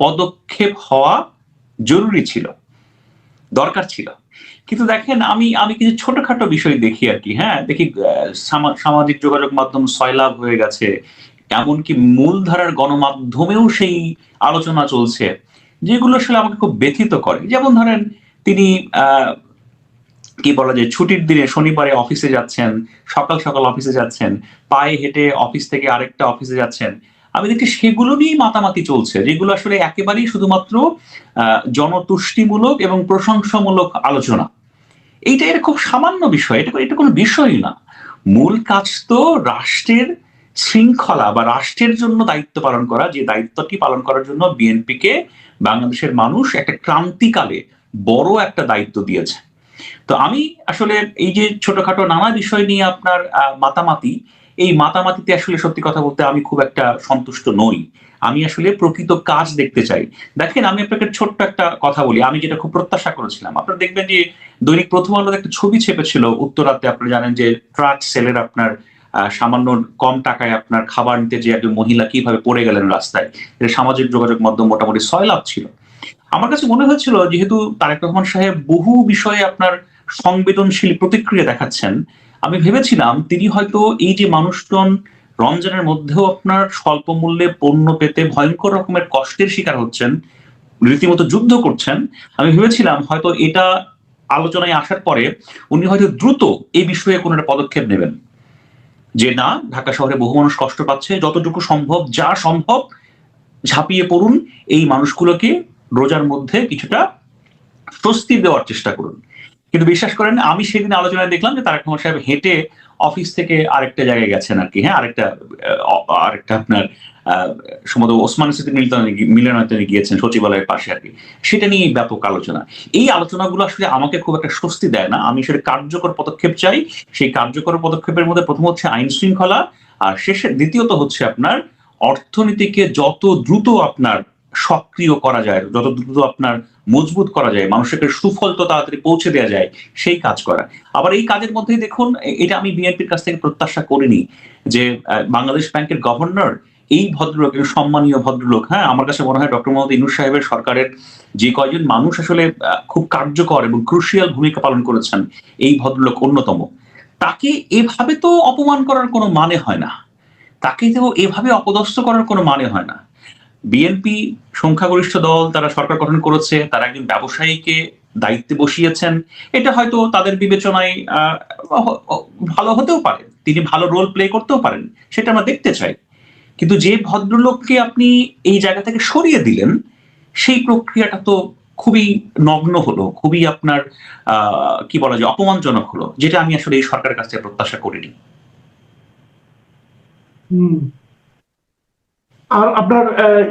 Speaker 3: পদক্ষেপ হওয়া জরুরি ছিল, দরকার ছিল। কিন্তু দেখেন, আমি কিছু ছোটখাটো বিষয় দেখি আর কি, হ্যাঁ দেখি, সামাজিক যোগাযোগ মাধ্যম সয়লাভ হয়ে গেছে, এমনকি মূলধারার গণমাধ্যমেও সেই আলোচনা চলছে, যেগুলো আসলে আমাকে খুব ব্যথিত করে। যেমন ধরেন, তিনি কি বলা যায়, ছুটির দিনে শনিবারে অফিসে যাচ্ছেন, সকাল সকাল অফিসে যাচ্ছেন, পায়ে হেঁটে অফিস থেকে আরেকটা অফিসে যাচ্ছেন। আমি দেখি সেগুলো নিয়েই মাতামাতি চলছে, যেগুলো আসলে একেবারেই শুধুমাত্র জনতুষ্টিমূলক এবং প্রশংসামূলক আলোচনা। এইটা এর খুব সামান্য বিষয়, এটা কোনো বিষয়ই না। মূল কাজ তো রাষ্ট্রের শৃঙ্খলা বা রাষ্ট্রের জন্য দায়িত্ব পালন করা, যে দায়িত্বটি পালন করার জন্য বিএনপিকে বাংলাদেশের মানুষ একটা ক্রান্তিকালে বড় একটা দায়িত্ব দিয়েছে। তো আমি আসলে এই যে ছোটখাটো নানা বিষয় নিয়ে আপনার মাতামাতি, এই মাতামাতিতে আসলে সত্যি কথা বলতে আমি খুব একটা সন্তুষ্ট নই। আমি আসলে প্রকৃত কাজ দেখতে চাই। দেখেন, আমি আপনাকে ছোট্ট একটা কথা বলি, আমি যেটা খুব প্রত্যাশা করেছিলাম। আপনারা দেখবেন যে দৈনিক প্রথম আলোতে একটা ছবি ছেপেছিল উত্তরাতে, আপনারা জানেন যে ট্রাক সেলের আপনার সামান্য কম টাকায় আপনার খাবার নিতে যে একজন মহিলা কিভাবে পড়ে গেলেন রাস্তায়। এটা সামাজিক যোগাযোগ মাধ্যম মোটামুটি সয়লাভ ছিল। আমার কাছে মনে হয়েছিল, যেহেতু তারেক রহমান সাহেব বহু বিষয়ে আপনার সংবেদনশীল প্রতিক্রিয়া দেখাচ্ছেন, আমি ভেবেছিলাম তিনি হয়তো এই যে মানুষজন রমজানের মধ্যেও আপনার স্বল্প মূল্যে পণ্য পেতে ভয়ঙ্কর রকমের কষ্টের শিকার হচ্ছেন, রীতিমতো যুদ্ধ করছেন, আমি ভেবেছিলাম হয়তো এটা আলোচনায় আসার পরে উনি হয়তো দ্রুত এই বিষয়ে কোনো একটা পদক্ষেপ নেবেন, যে না, ঢাকা শহরে বহু মানুষ কষ্ট পাচ্ছে, যতটুকু সম্ভব, যা সম্ভব ঝাঁপিয়ে পড়ুন, এই মানুষগুলোকে রোজার মধ্যে কিছুটা স্বস্তি দেওয়ার চেষ্টা করুন। কিন্তু বিশ্বাস করেন, আমি সেদিন আলোচনায় দেখলাম যে তারেক রহমান সাহেব হেঁটে অফিস থেকে আরেকটা জায়গায় গেছেন আর কি, হ্যাঁ, আরেকটা আপনার সম্ভবত ওসমানী স্মৃতি মিলনায়তনে গিয়েছেন সচিবালয়ের পাশে আর কি, সেটা নিয়ে ব্যাপক আলোচনা। এই আলোচনাগুলো আসলে আমাকে খুব একটা স্বস্তি দেয় না। আমি সেটা কার্যকর পদক্ষেপ চাই। সেই কার্যকর পদক্ষেপের মধ্যে প্রথম হচ্ছে আইন শৃঙ্খলা, আর শেষে দ্বিতীয়ত হচ্ছে আপনার অর্থনীতিকে যত দ্রুত আপনার সক্রিয় করা যায়, যত দ্রুত আপনার মজবুত করা যায়, মানুষকে সুফল তো তাড়াতাড়ি পৌঁছে দেওয়া যায়, সেই কাজ করা। আবার এই কাজের মধ্যেই দেখুন, এটা আমি বিএনপির কাছ থেকে প্রত্যাশা করিনি যে বাংলাদেশ ব্যাংকের গভর্নর এই ভদ্রলোক, সম্মানীয় ভদ্রলোক, হ্যাঁ, আমার কাছে মনে হয় ডক্টর মোহাম্মদ ইউনূস সাহেবের সরকারের যে কয়জন মানুষ আসলে খুব কার্যকর এবং ক্রুশিয়াল ভূমিকা পালন করেছেন, এই ভদ্রলোক অন্যতম। তাকে এভাবে তো অপমান করার কোনো মানে হয় না, তাকে তো এভাবে অপদস্থ করার কোনো মানে হয় না। বিএনপি সংখ্যাগরিষ্ঠ দল, তারা সরকার গঠন করেছে, তারা একজন ব্যবসায়ীকে দায়িত্বে বসিয়েছেন, এটা হয়তো তাদের বিবেচনায় ভালো হতেও পারে, তিনি ভালো রোল প্লে করতেও পারেন, সেটা আমরা দেখতে চাই। কিন্তু যে ভদ্রলোককে আপনি এই জায়গা থেকে সরিয়ে দিলেন, সেই প্রক্রিয়াটা তো খুবই নগ্ন হলো, খুবই আপনার কি বলা যায়, অপমানজনক হলো, যেটা আমি আসলে এই সরকারের কাছ থেকে প্রত্যাশা করিনি।
Speaker 1: আর আপনার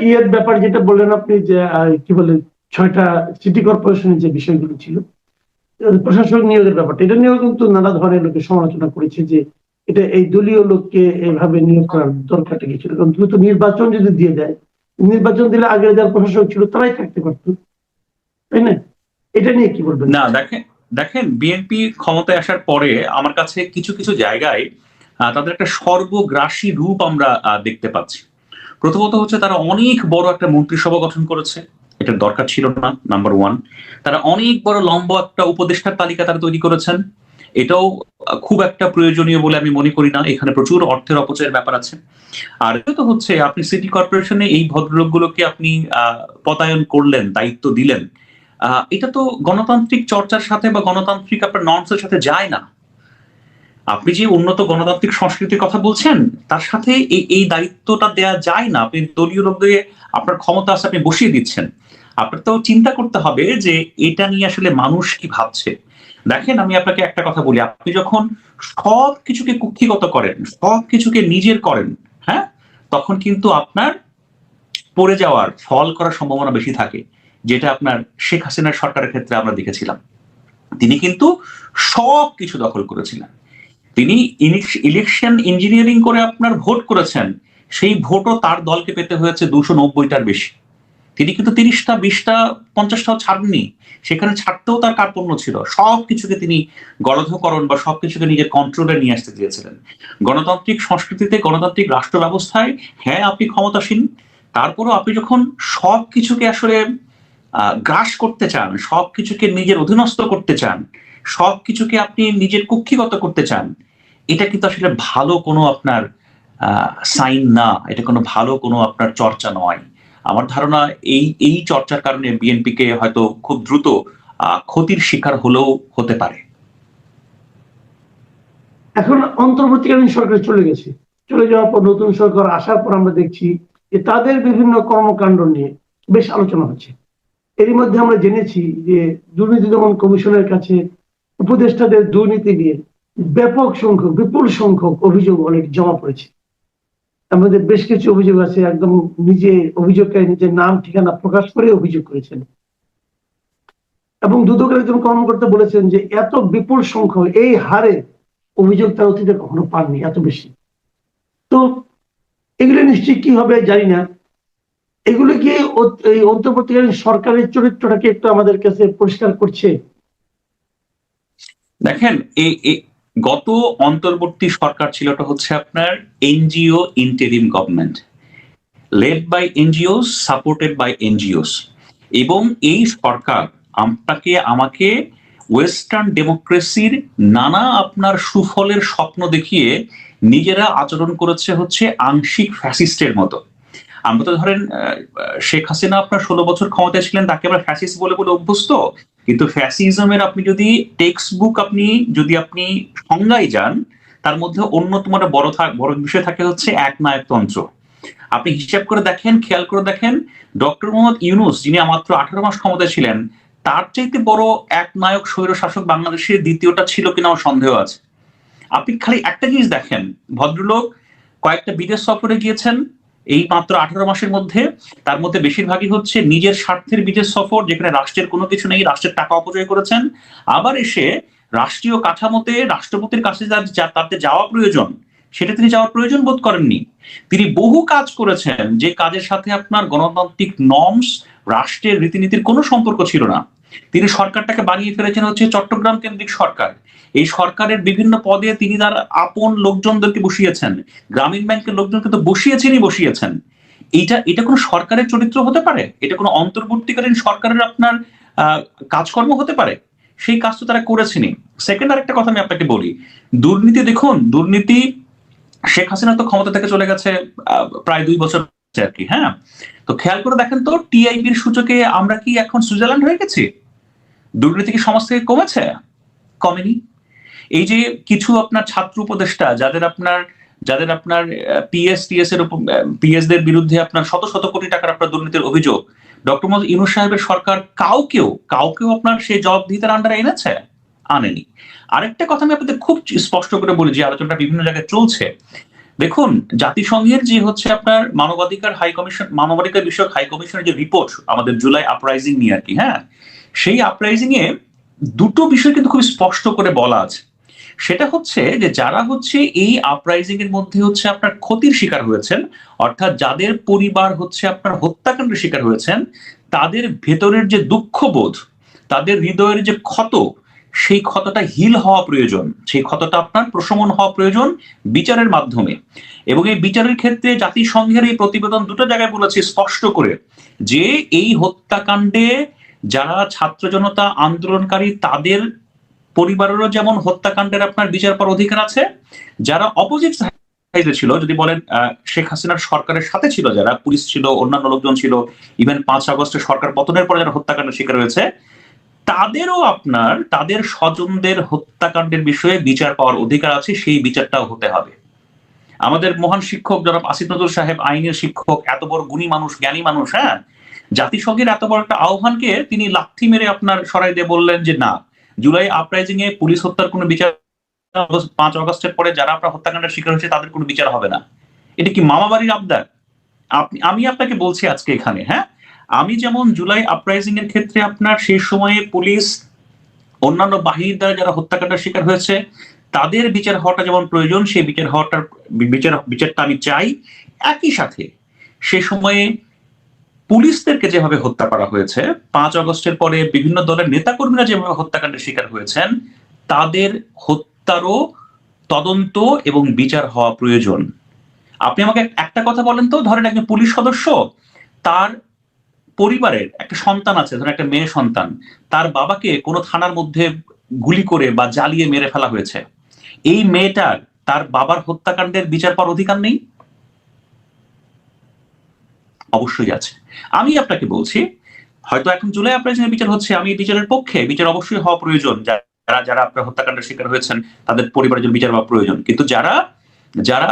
Speaker 1: ইয়ের ব্যাপার যেটা বললেন আপনি, যে কি বলে 6টা সিটি কর্পোরেশনের যে বিষয়গুলো ছিল, প্রশাসক নিয়োগের ব্যাপারটা, এটা নিয়েও কিন্তু নানা ধরনের লোকে সমালোচনা করেছে যে এটা এই দলীয় লোককে এইভাবে নিয়োগ করার দরকারটা কি ছিল। কারণ দ্রুত নির্বাচন যদি দিয়ে দেয়, নির্বাচন দিলে আগের যারা প্রশাসক ছিল তারাই থাকতে পারত, তাই না? এটা নিয়ে কি বলবেন?
Speaker 3: না, দেখেন বিএনপি ক্ষমতায় আসার পরে আমার কাছে কিছু কিছু জায়গায় তাদের একটা সর্বগ্রাসী রূপ আমরা দেখতে পাচ্ছি। প্রথমত হচ্ছে তারা অনেক বড় একটা মন্ত্রিসভা গঠন করেছে, এটার দরকার ছিল না, নাম্বার ওয়ান। তারা অনেক বড় লম্বা একটা উপদেষ্টার তালিকা তারা তৈরি করেছেন, এটাও খুব একটা প্রয়োজনীয় বলে আমি মনে করি না, এখানে প্রচুর অর্থের অপচয়ের ব্যাপার আছে। আর এটা হচ্ছে আপনি সিটি কর্পোরেশনে এই ভদ্রলোকগুলোকে আপনি পতায়ন করলেন, দায়িত্ব দিলেন, এটা তো গণতান্ত্রিক চর্চার সাথে বা গণতান্ত্রিক আপনার নর্মসের সাথে যায় না। আপনি যে উন্নত গণতান্ত্রিক সংস্কৃতির কথা বলছেন, তার সাথে এই দায়িত্বটা দেয়া যায় না। আপনি দলীয় লোকদের, আপনার ক্ষমতা আছে, আপনি বসিয়ে দিচ্ছেন। আপনার তো চিন্তা করতে হবে যে এটা নিয়ে আসলে মানুষ কি ভাবছে। দেখেন, আমি আপনাকে একটা কথা বলি, আপনি যখন সব কিছুকে কুক্ষিগত করেন, সব কিছুকে নিজের করেন, হ্যাঁ, তখন কিন্তু আপনার পড়ে যাওয়ার, ফল করার সম্ভাবনা বেশি থাকে, যেটা আপনার শেখ হাসিনার সরকারের ক্ষেত্রে আমরা দেখেছিলাম। তিনি কিন্তু সব কিছু দখল করেছিলেন। তিনি ইলেকশন ইঞ্জিনিয়ারিং করে আপনার ভোট করেছেন, সেই ভোটও তার দলকে পেতে হয়েছে 290টার বেশি। তিনি কিন্তু 30টা 20টা 50টাও ছাড়েননি, সেখানে ছাড়তেও তার কার্পণ্য ছিল। সবকিছুকে তিনি গণধকরণ বা সবকিছুকে নিজের কন্ট্রোলে নিয়ে আসতে চেয়েছিলেন। গণতান্ত্রিক সংস্কৃতিতে, গণতান্ত্রিক রাষ্ট্র ব্যবস্থায়, হ্যাঁ আপনি ক্ষমতাসীন, তারপরও আপনি যখন সবকিছুকে আসলে গ্রাস করতে চান, সবকিছুকে নিজের অধীনস্থ করতে চান, সবকিছুকে আপনি নিজের কুক্ষিগত করতে চান, এটা কিন্তু আসলে ভালো কোনো আপনার সাইন না, এটা কোনো ভালো কোনো আপনার চর্চা নয়। আমার ধারণা এই চর্চার কারণে বিএনপি কে হয়তো খুব দ্রুত ক্ষতির শিকার হলেও হতে পারে।
Speaker 1: এখন অন্তর্বর্তীকালীন সরকার চলে গেছে, চলে যাওয়ার পর নতুন সরকার আসার পর আমরা দেখছি যে তাদের বিভিন্ন কর্মকাণ্ড নিয়ে বেশ আলোচনা হচ্ছে। এরই মধ্যে আমরা জেনেছি যে দুর্নীতি দমন কমিশনের কাছে উপদেষ্টাদের দুর্নীতি নিয়ে ব্যাপক সংখ্যক, বিপুল সংখ্যক অভিযোগ অনেক জমা পড়েছে। আমাদের বেশ কিছু অভিযোগ আছে, একদম নিজে অভিযোগকারী নিজের নাম ঠিকানা প্রকাশ করে অভিযোগ করেছেন, এবং দুদকের একজন কর্মকর্তা বলেছেন যে এত বিপুল সংখ্যক, এই হারে অভিযোগ তার অতীতে কখনো পাননি, এত বেশি। তো এগুলো নিশ্চয়ই কি হবে জানি না। এগুলো কি এই অন্তর্বর্তীকালীন সরকারের চরিত্রটাকে একটু আমাদের কাছে পরিষ্কার করছে?
Speaker 3: দেখেন, গত অন্তর্বর্তী সরকার ছিল হচ্ছে আপনার NGO interim government, led by NGOs, supported by NGOs. এবং এই সরকার আমাকে ওয়েস্টার্ন ডেমোক্রেসির নানা আপনার সুফলের স্বপ্ন দেখিয়ে নিজেরা আচরণ করেছে হচ্ছে আংশিক ফ্যাসিস্টের মতো। আমরা তো ধরেন শেখ হাসিনা আপনার 16 বছর ক্ষমতায় ছিলেন, তাকে আমরা ফ্যাসিস্ট বলে বলে অভ্যস্ত। কিন্তু ফ্যাসিজমের আপনি যদি টেক্সট বুক আপনি সংজ্ঞায় যান, তার মধ্যে অন্যতম একটা বড় বিষয় থাকে হচ্ছে একনায়কতন্ত্র। আপনি হিসাব করে দেখেন, খেয়াল করে দেখেন, ডক্টর মোহাম্মদ ইউনূস যিনি মাত্র 18 মাস ক্ষমতায় ছিলেন, তার চাইতে বড় একনায়ক স্বৈর শাসক বাংলাদেশের দ্বিতীয়টা ছিল কিনা আমার সন্দেহ আছে। আপনি খালি একটা জিনিস দেখেন, ভদ্রলোক কয়েকটা বিদেশ সফরে গিয়েছেন, এই মাত্র 18 মাসের মধ্যে। তার মধ্যে বেশিরভাগই হচ্ছে নিজের স্বার্থের বিদেশ সফর, যেখানে রাষ্ট্রের কোনো কিছু নেই, রাষ্ট্রের টাকা অপচয় করেছেন। আবার এসে রাষ্ট্রীয় কাঠামোতে রাষ্ট্রপতির কাছে তাতে যাওয়া প্রয়োজন, সেটা তিনি যাওয়ার প্রয়োজন বোধ করেননি। তিনি বহু কাজ করেছেন যে কাজের সাথে আপনার গণতান্ত্রিক নর্মস, রাষ্ট্রের রীতিনীতির কোনো সম্পর্ক ছিল না। তিনি সরকারটাকে বানিয়ে ফেলেছেন হচ্ছে চট্টগ্রাম কেন্দ্রিক সরকার। এই সরকারের বিভিন্ন পদে তিনি তার আপন লোকজনদেরকে বসিয়েছেন, গ্রামীণ ব্যাংকের লোকজনকে তো বসিয়েছেন। এটা কোনো সরকারের চরিত্র হতে পারে? এটা কোনো অন্তর্বর্তীকালীন সরকারের আপনার কাজকর্ম হতে পারে? সেই কাজ তো তারা করেছেনই। সেকেন্ড আরেকটা কথা আমি আপনাকে বলি, দুর্নীতি দেখুন, দুর্নীতি শেখ হাসিনা তো ক্ষমতা থেকে চলে গেছে প্রায় 2 বছর আর কি। হ্যাঁ, তো খেয়াল করে দেখেন তো টিআইবির সূচকে আমরা কি এখন সুইজারল্যান্ড হয়ে গেছি? দুর্নীতি কি সমাজ থেকে কমেছে? কমেনি। এই যে কিছু আপনার ছাত্র উপদেষ্টা যাদের আপনার পিএস এর উপর পিএস দের বিরুদ্ধে আপনার শত শত কোটি টাকার আপনার দুর্নীতির অভিযোগ, ডক্টর মোহাম্মদ ইউনূস সাহেবের সরকার কাউকেও আপনার সেই জবাবদিহিতার আন্ডারে এনেছে? আনেনি। আরেকটা কথা আমি আপনাদের খুব স্পষ্ট করে বলি, যে আলোচনাটা বিভিন্ন জায়গায় চলছে। দেখুন, জাতিসংঘের যে হচ্ছে আপনার মানবাধিকার বিষয়ক হাই কমিশনের যে রিপোর্ট আমাদের জুলাই আপরাইজিং নিয়ে আর কি, হ্যাঁ, সেই আপরাইজিং এ দুটো বিষয় কিন্তু খুব স্পষ্ট করে বলা আছে। সেটা হচ্ছে যে যারা হচ্ছে এই আপরাইজিং এর মধ্যে হচ্ছে আপনার ক্ষতির শিকার হয়েছেন, অর্থাৎ যাদের পরিবার হচ্ছে আপনার হত্যাকাণ্ডের শিকার হয়েছেন, তাদের ভেতরের যে দুঃখবোধ, তাদের হৃদয়ের যে ক্ষত, সেই ক্ষতটা হিল হওয়া প্রয়োজন, সেই ক্ষতটা আপনার প্রশমন হওয়া প্রয়োজন বিচারের মাধ্যমে। এবং এই বিচারের ক্ষেত্রে জাতিসংঘের এই প্রতিবেদন দুটো জায়গায় বলেছে স্পষ্ট করে যে এই হত্যাকাণ্ডে যারা ছাত্র জনতা আন্দোলনকারী, তাদের পরিবারেরও যেমন হত্যাকাণ্ডের আপনার বিচার পাওয়ার অধিকার আছে, যারা অপোজিট সাইডে ছিল, যদি বলেন শেখ হাসিনার সরকারের সাথে ছিল, যারা পুলিশ ছিল, অন্যান্য লোকজন ছিল, ইভেন 5 আগস্টে সরকার পতনের পরে যারা হত্যাকাণ্ডের শিকার হয়েছে, তাদেরও আপনার তাদের স্বজনদের হত্যাকাণ্ডের বিষয়ে বিচার পাওয়ার অধিকার আছে, সেই বিচারটাও হতে হবে। আমাদের মহান শিক্ষক জনাব আসিফ নজরুল সাহেব, আইনের শিক্ষক, এত বড় গুণী মানুষ, জ্ঞানী মানুষ, হ্যাঁ, জাতিসংঘের এত বড় একটা আহ্বানকে তিনি লাথি মেরে আপনার সরাই দিয়ে বললেন যে না, জুলাই আপরাইজিং এ পুলিশ হত্যার কোনো বিচার, 5 আগস্টের পরে যারা আপনার হত্যাকাণ্ডের শিকার হয়েছে তাদের কোনো বিচার হবে না। এটা কি মামা বাড়ির আবদার? আমি আপনাকে বলছি আজকে এখানে, হ্যাঁ, আমি যেমন জুলাই আপরাইজিং এর ক্ষেত্রে আপনার সেই সময়ে পুলিশ, অন্যান্য বাহিনীর দ্বারা যারা হত্যাকাণ্ডের শিকার হয়েছে, তাদের বিচার হওয়াটা যেমন প্রয়োজন, সেই বিচারটা আমি চাই। একই সাথে সে সময়ে পুলিশদেরকে যেভাবে হত্যা করা হয়েছে, 5 আগস্টের পরে বিভিন্ন দলের নেতাকর্মীরা যেভাবে হত্যাকাণ্ডের শিকার হয়েছেন, তাদের হত্যারও তদন্ত এবং বিচার হওয়া প্রয়োজন। আপনি আমাকে একটা কথা বলেন তো, ধরেন একজন পুলিশ সদস্য, তার পরিবারের একটা সন্তান আছে, ধরেন একটা মেয়ে সন্তান, তার বাবাকে কোনো থানার মধ্যে গুলি করে বা জ্বালিয়ে মেরে ফেলা হয়েছে, এই মেয়েটার তার বাবার হত্যাকাণ্ডের বিচার পাওয়ার অধিকার নেই? অবশ্যই আছে। আমি আপনাকে বলছি, হয়তো এখন জুলাই আপরাইজিং বিচার হচ্ছে, আমি বিচারের পক্ষে, বিচার অবশ্যই হওয়া প্রয়োজন, যারা আপনার হত্যাকাণ্ডের শিকার হয়েছেন তাদের পরিবারের জন্য বিচার হওয়া প্রয়োজন। কিন্তু যারা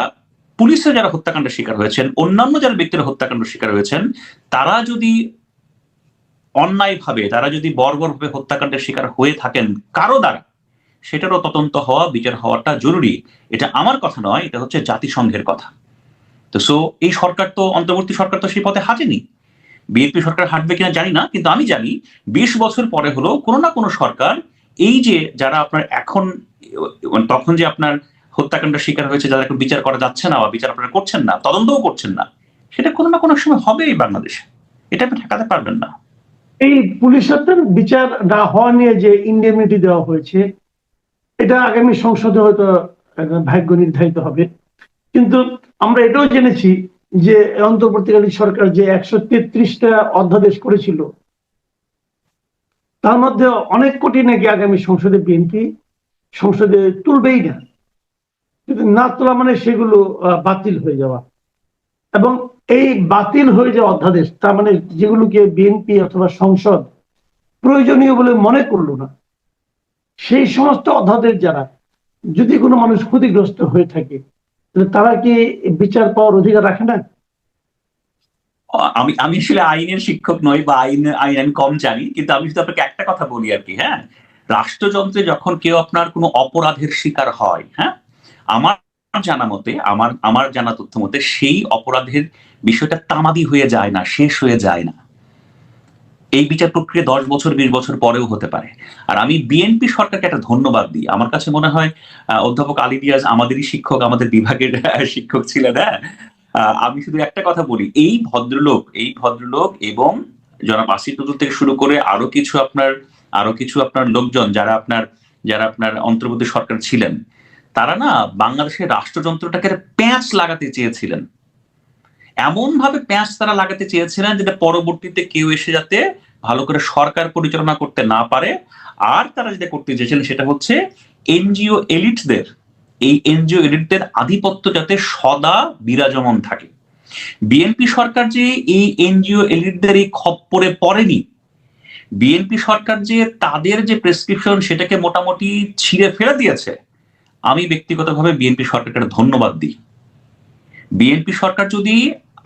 Speaker 3: পুলিশের যারা হত্যাকাণ্ডের শিকার হয়েছেন, অন্যান্য যারা ব্যক্তির হত্যাকাণ্ডের শিকার হয়েছেন, তারা যদি অন্যায়ভাবে, তারা যদি বর্বরভাবে হত্যাকাণ্ডের শিকার হয়ে থাকেন কারো দ্বারা, সেটারও তদন্ত হওয়া, বিচার হওয়াটা জরুরি। এটা আমার কথা নয়, এটা হচ্ছে জাতিসংঘের কথা। তো এই সরকার তো, অন্তর্বর্তী সরকার তো সেই পথে হাঁটেনি। বিএনপি সরকার হাঁটবে কিনা জানি না, কিন্তু আমি জানি 20 বছর পরে হলো কোনো না কোনো সরকার, এই যে যারা আপনার এখন, তখন যে আপনার হত্যাকাণ্ডের শিকার হয়েছে, যারা এখন বিচার করা যাচ্ছে না বা বিচার আপনারা করছেন না, তদন্তও করছেন না, সেটা কোনো না কোনো সময় হবেই বাংলাদেশে। এটা আপনি ঠেকাতে পারবেন না।
Speaker 1: এই পুলিশ হত্যার বিচার না হওয়া নিয়ে যে ইন্ডেমনিটি দেওয়া হয়েছে, এটা আগামী সংসদে হয়তো ভাগ্য নির্ধারিত হবে। কিন্তু আমরা এটাও জেনেছি যে অন্তর্বর্তীকালীন সরকার যে 133টা অধ্যাদেশ করেছিল, তার মধ্যে অনেক কোটি নাকি আগামী সংসদে বিএনপি সংসদে তুলবেই না। কিন্তু না তোলা মানে সেগুলো বাতিল হয়ে যাওয়া, এবং এই বাতিল হয়ে যাওয়া অধ্যাদেশ, তার মানে যেগুলোকে বিএনপি অথবা সংসদ প্রয়োজনীয় বলে মনে করলো না, সেই সমস্ত অধ্যাদেশ যারা, যদি কোনো মানুষ ক্ষতিগ্রস্ত হয়ে থাকে, তারা কি বিচার পাওয়ার অধিকার রাখে না?
Speaker 3: আমি আসলে আইনের শিক্ষক নই, বা আইন আমি কম জানি, কিন্তু আমি শুধু আপনাকে একটা কথা বলি আর কি, হ্যাঁ, রাষ্ট্রযন্ত্রে যখন কেউ আপনার কোনো অপরাধের শিকার হয়, হ্যাঁ, আমার জানা মতে, আমার জানা তথ্য মতে, সেই অপরাধের বিষয়টা তামাদি হয়ে যায় না, শেষ হয়ে যায় না। এই বিচার প্রক্রিয়া 10 বছর 20 বছর পরেও হতে পারে। আর আমি বিএনপি সরকারকে একটা ধন্যবাদ দিই। আমার কাছে মনে হয় অধ্যাপক আলী রিয়াজ আমাদেরই শিক্ষক, আমাদের বিভাগের শিক্ষক ছিলেন। হ্যাঁ, আমি শুধু একটা কথা বলি, এই ভদ্রলোক এবং জনাব আসিফ নজরুল থেকে শুরু করে আরো কিছু আপনার লোকজন যারা আপনার অন্তর্বর্তী সরকার ছিলেন, তারা না বাংলাদেশের রাষ্ট্রযন্ত্রটাকে প্যাঁচ লাগাতে চেয়েছিলেন। এমন ভাবে প্যাঁচ তারা লাগাতে চেয়েছিলেন যেটা পরবর্তীতে কেউ এসে যাতে ভালো করে সরকার পরিচালনা করতে না পারে। আর তারা যেটা করতে চেয়েছিলেন সেটা হচ্ছে এই এনজিও এলিটদের আধিপত্য যাতে সদা বিরাজমান থাকে। বিএনপি সরকার যে এই এনজিও এলিটদের এই খপ্পরে পড়েনি, বিএনপি সরকার যে তাদের যে প্রেসক্রিপশন সেটাকে মোটামুটি ছিঁড়ে ফেলে দিয়েছে, আমি ব্যক্তিগতভাবে বিএনপি সরকারকে ধন্যবাদ দিই। বিএনপি সরকার যদি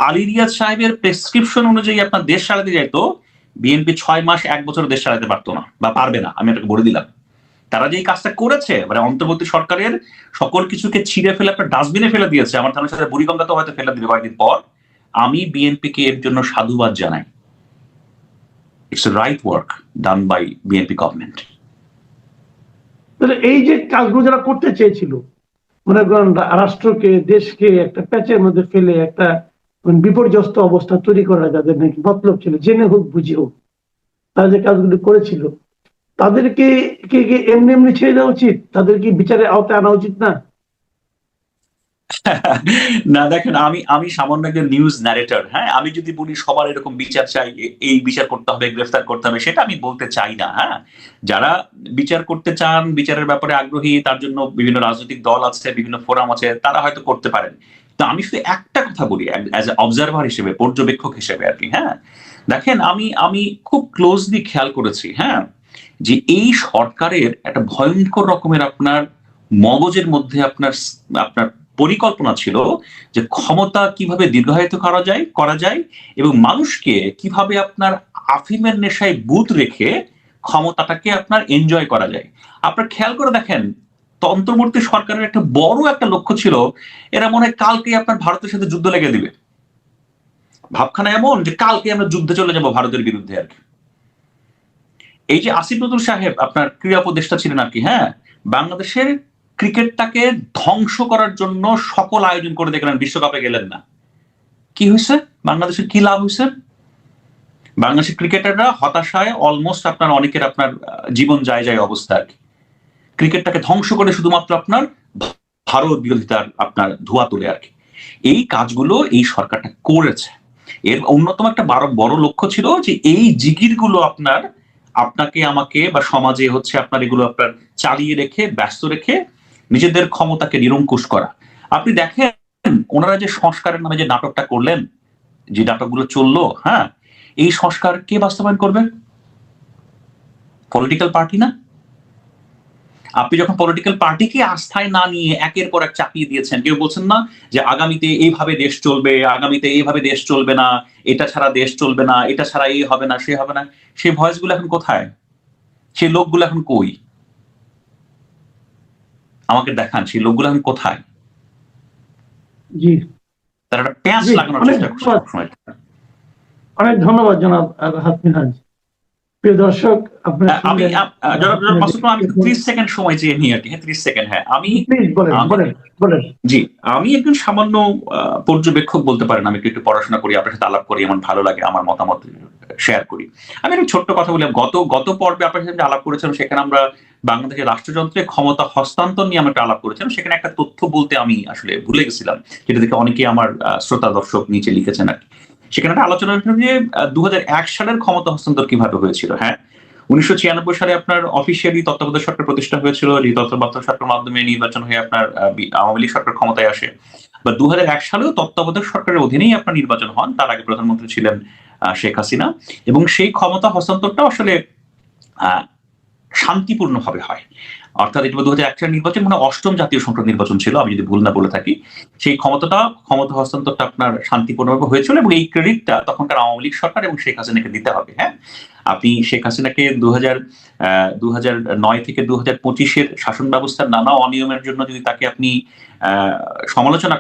Speaker 3: আলী রিয়াজ সাহেবের প্রেসক্রিপশন অনুযায়ী আপনার দেশ চালাতে যাইতো, বিএনপি 6 মাস 1 বছর দেশ চালাতে পারতো না বা পারবে না, আমি এটাকে বলে দিলাম। তারা যে এই কাজটা করেছে, মানে অন্তর্বর্তী সরকারের সকল কিছুকে ছিঁড়ে ফেলে আপনার ডাস্টবিনে ফেলে দিয়েছে, আমার ধারণা সাথে বুড়িগঙ্গা তো হয়তো ফেলে দিবে কয়েকদিন পর। আমি বিএনপিকে এর জন্য সাধুবাদ জানাই। It's a right work done by BNP government.
Speaker 1: তাহলে এই যে কাজগুলো যারা করতে চেয়েছিল, মনে করেন রাষ্ট্রকে, দেশকে একটা প্যাচের মধ্যে ফেলে একটা বিপর্যস্ত অবস্থা তৈরি করা, যাদের নাকি মতলব ছিল, জেনে হোক বুঝে হোক, তারা যে কাজগুলো করেছিল, তাদেরকে এমনি এমনি ছেড়ে দেওয়া উচিত? তাদেরকে বিচারের আওতায় আনা উচিত না?
Speaker 3: না দেখেন, আমি সামান্য একজন নিউজ ন্যারেটর। হ্যাঁ, আমি যদি বলি সবার এরকম বিচার চাই, এই বিচার করতে হবে, গ্রেফতার করতে হবে, সেটা আমি বলতে চাই না। হ্যাঁ, যারা বিচার করতে চান, বিচারের ব্যাপারে আগ্রহী, তার জন্য বিভিন্ন রাজনৈতিক দল আছে, বিভিন্ন ফোরাম আছে, তারা হয়তো করতে পারেন। তো আমি শুধু একটা কথা বলি অ্যাজ এ অবজারভার হিসেবে, পর্যবেক্ষক হিসেবে আর কি। হ্যাঁ, দেখেন, আমি খুব ক্লোজলি খেয়াল করেছি, হ্যাঁ, যে এই সরকারের একটা ভয়ঙ্কর রকমের আপনার মগজের মধ্যে আপনার আপনার পরিকল্পনা ছিল যে ক্ষমতা কিভাবে দীর্ঘায়িত করা যায় এবং মানুষকে কিভাবে আপনার আফিমের নেশায় বুঁদ রেখে ক্ষমতাটাকে আপনার এনজয় করা যায়। আপনার খেয়াল করে দেখেন, অন্তর্বর্তী সরকারের একটা বড় একটা লক্ষ্য ছিল, এরা মনে হয় কালকে আপনার ভারতের সাথে যুদ্ধ লেগে দিবে। ভাবখানা এমন যে কালকে আমরা যুদ্ধে চলে যাব ভারতের বিরুদ্ধে আর কি। এই যে আসিফ নজরুল সাহেব আপনার ক্রীড়া উপদেষ্টা ছিলেন আর কি, হ্যাঁ, বাংলাদেশের ক্রিকেটটাকে ধ্বংস করার জন্য সকল আয়োজন করে দেখলেন, বিশ্বকাপে গেলেন না। কি হয়েছে? বাংলাদেশের কি লাভ হয়েছে? বাংলাদেশের ক্রিকেটাররা হতাশায় অলমোস্ট আপনার অনেকের আপনার জীবন যায় অবস্থা আর কি। ক্রিকেটটাকে ধ্বংস করে শুধুমাত্র আপনার ভারত বিরোধিতার আপনার ধোঁয়া তুলে আর কি। এই কাজগুলো এই সরকারটা করেছে। এর অন্যতম একটা বড় লক্ষ্য ছিল যে এই জিগিরগুলো আপনাকে আমাকে বা সমাজে হচ্ছে আপনার এগুলো আপনার চালিয়ে রেখে, ব্যস্ত রেখে নিজেদের ক্ষমতাকে নিরঙ্কুশ করা। আপনি দেখেন, ওনারা যে সংস্কারের নামে যে নাটকটা করলেন, যে নাটকগুলো চললো, হ্যাঁ, এই সংস্কার কে বাস্তবায়ন করবে? পলিটিক্যাল পার্টি না? আপনি যখন পলিটিক্যাল পার্টিকে আস্থায় না নিয়ে একের পর এক চাপিয়ে দিয়েছেন, কেউ বলছেন না যে আগামীতে এইভাবে দেশ চলবে, আগামীতে এইভাবে দেশ চলবে না, এটা ছাড়া দেশ চলবে না, এটা ছাড়া এই হবে না, সে হবে না। সেই ভয়েসগুলো এখন কোথায়? সেই লোকগুলো এখন কই? আমাকে দেখান সেই লোকগুলো এখন কোথায়?
Speaker 1: জি,
Speaker 3: তারা একটা প্যাঁচ লাগানোর চেষ্টা করছে।
Speaker 1: অনেক ধন্যবাদ জনাব রাহাত মিনহাজ। প্রিয় দর্শক,
Speaker 3: আমি 30 সেকেন্ড সময় চেয়ে নিই আর কি। 30 সেকেন্ড। হ্যাঁ, জি, আমি একজন সামান্য পর্যবেক্ষক বলতে পারেন। আমি একটু পড়াশোনা করি, আপনার সাথে আলাপ করি, আমার ভালো লাগে, আমার মতামত শেয়ার করি। আমি একটা ছোট্ট কথা বলি, গত পর্বে আপনার সাথে আলাপ করেছিলাম, সেখানে আমরা বাংলাদেশের রাষ্ট্রযন্ত্রে ক্ষমতা হস্তান্তর নিয়ে আমরা একটা আলাপ করেছিলাম। সেখানে একটা তথ্য বলতে আমি আসলে ভুলে গেছিলাম, যেটা দেখে অনেকেই আমার শ্রোতা দর্শক নিচে লিখেছেন আর কি। সেখানে একটা আলোচনা হয়েছিল যে 2001 সালের ক্ষমতা হস্তান্তর কিভাবে হয়েছিল। হ্যাঁ, 1996 সালে আপনার অফিসিয়ালি তত্ত্বাবধায়ক সরকার প্রতিষ্ঠা হয়েছিল, এই তত্ত্বাবধায়ক সরকারের মাধ্যমে নির্বাচন হয়ে আপনার আওয়ামী লীগ সরকার ক্ষমতায় আসে। বা 2001 সালেও তত্ত্বাবধায়ক সরকারের অধীনেই আপনার নির্বাচন হন। তার আগে প্রধানমন্ত্রী ছিলেন শেখ হাসিনা, এবং সেই ক্ষমতা হস্তান্তরটা আসলে শান্তিপূর্ণভাবে হয়। অর্থাৎ এটা 2001 সালের নির্বাচন মানে 8ম জাতীয় সংসদ নির্বাচন ছিল, আমি যদি ভুল না বলে থাকি। সেই ক্ষমতা হস্তান্তরটা আপনার শান্তিপূর্ণভাবে হয়েছিল, এবং এই ক্রেডিটটা তখনকার আওয়ামী লীগ সরকার এবং শেখ হাসিনাকে দিতে হবে। হ্যাঁ, আপনি শেখ হাসিনাকে 2009 থেকে 2025-এর শাসন ব্যবস্থার নানা অনিয়মের জন্য যদি তাকে আপনি সমালোচনা করেন,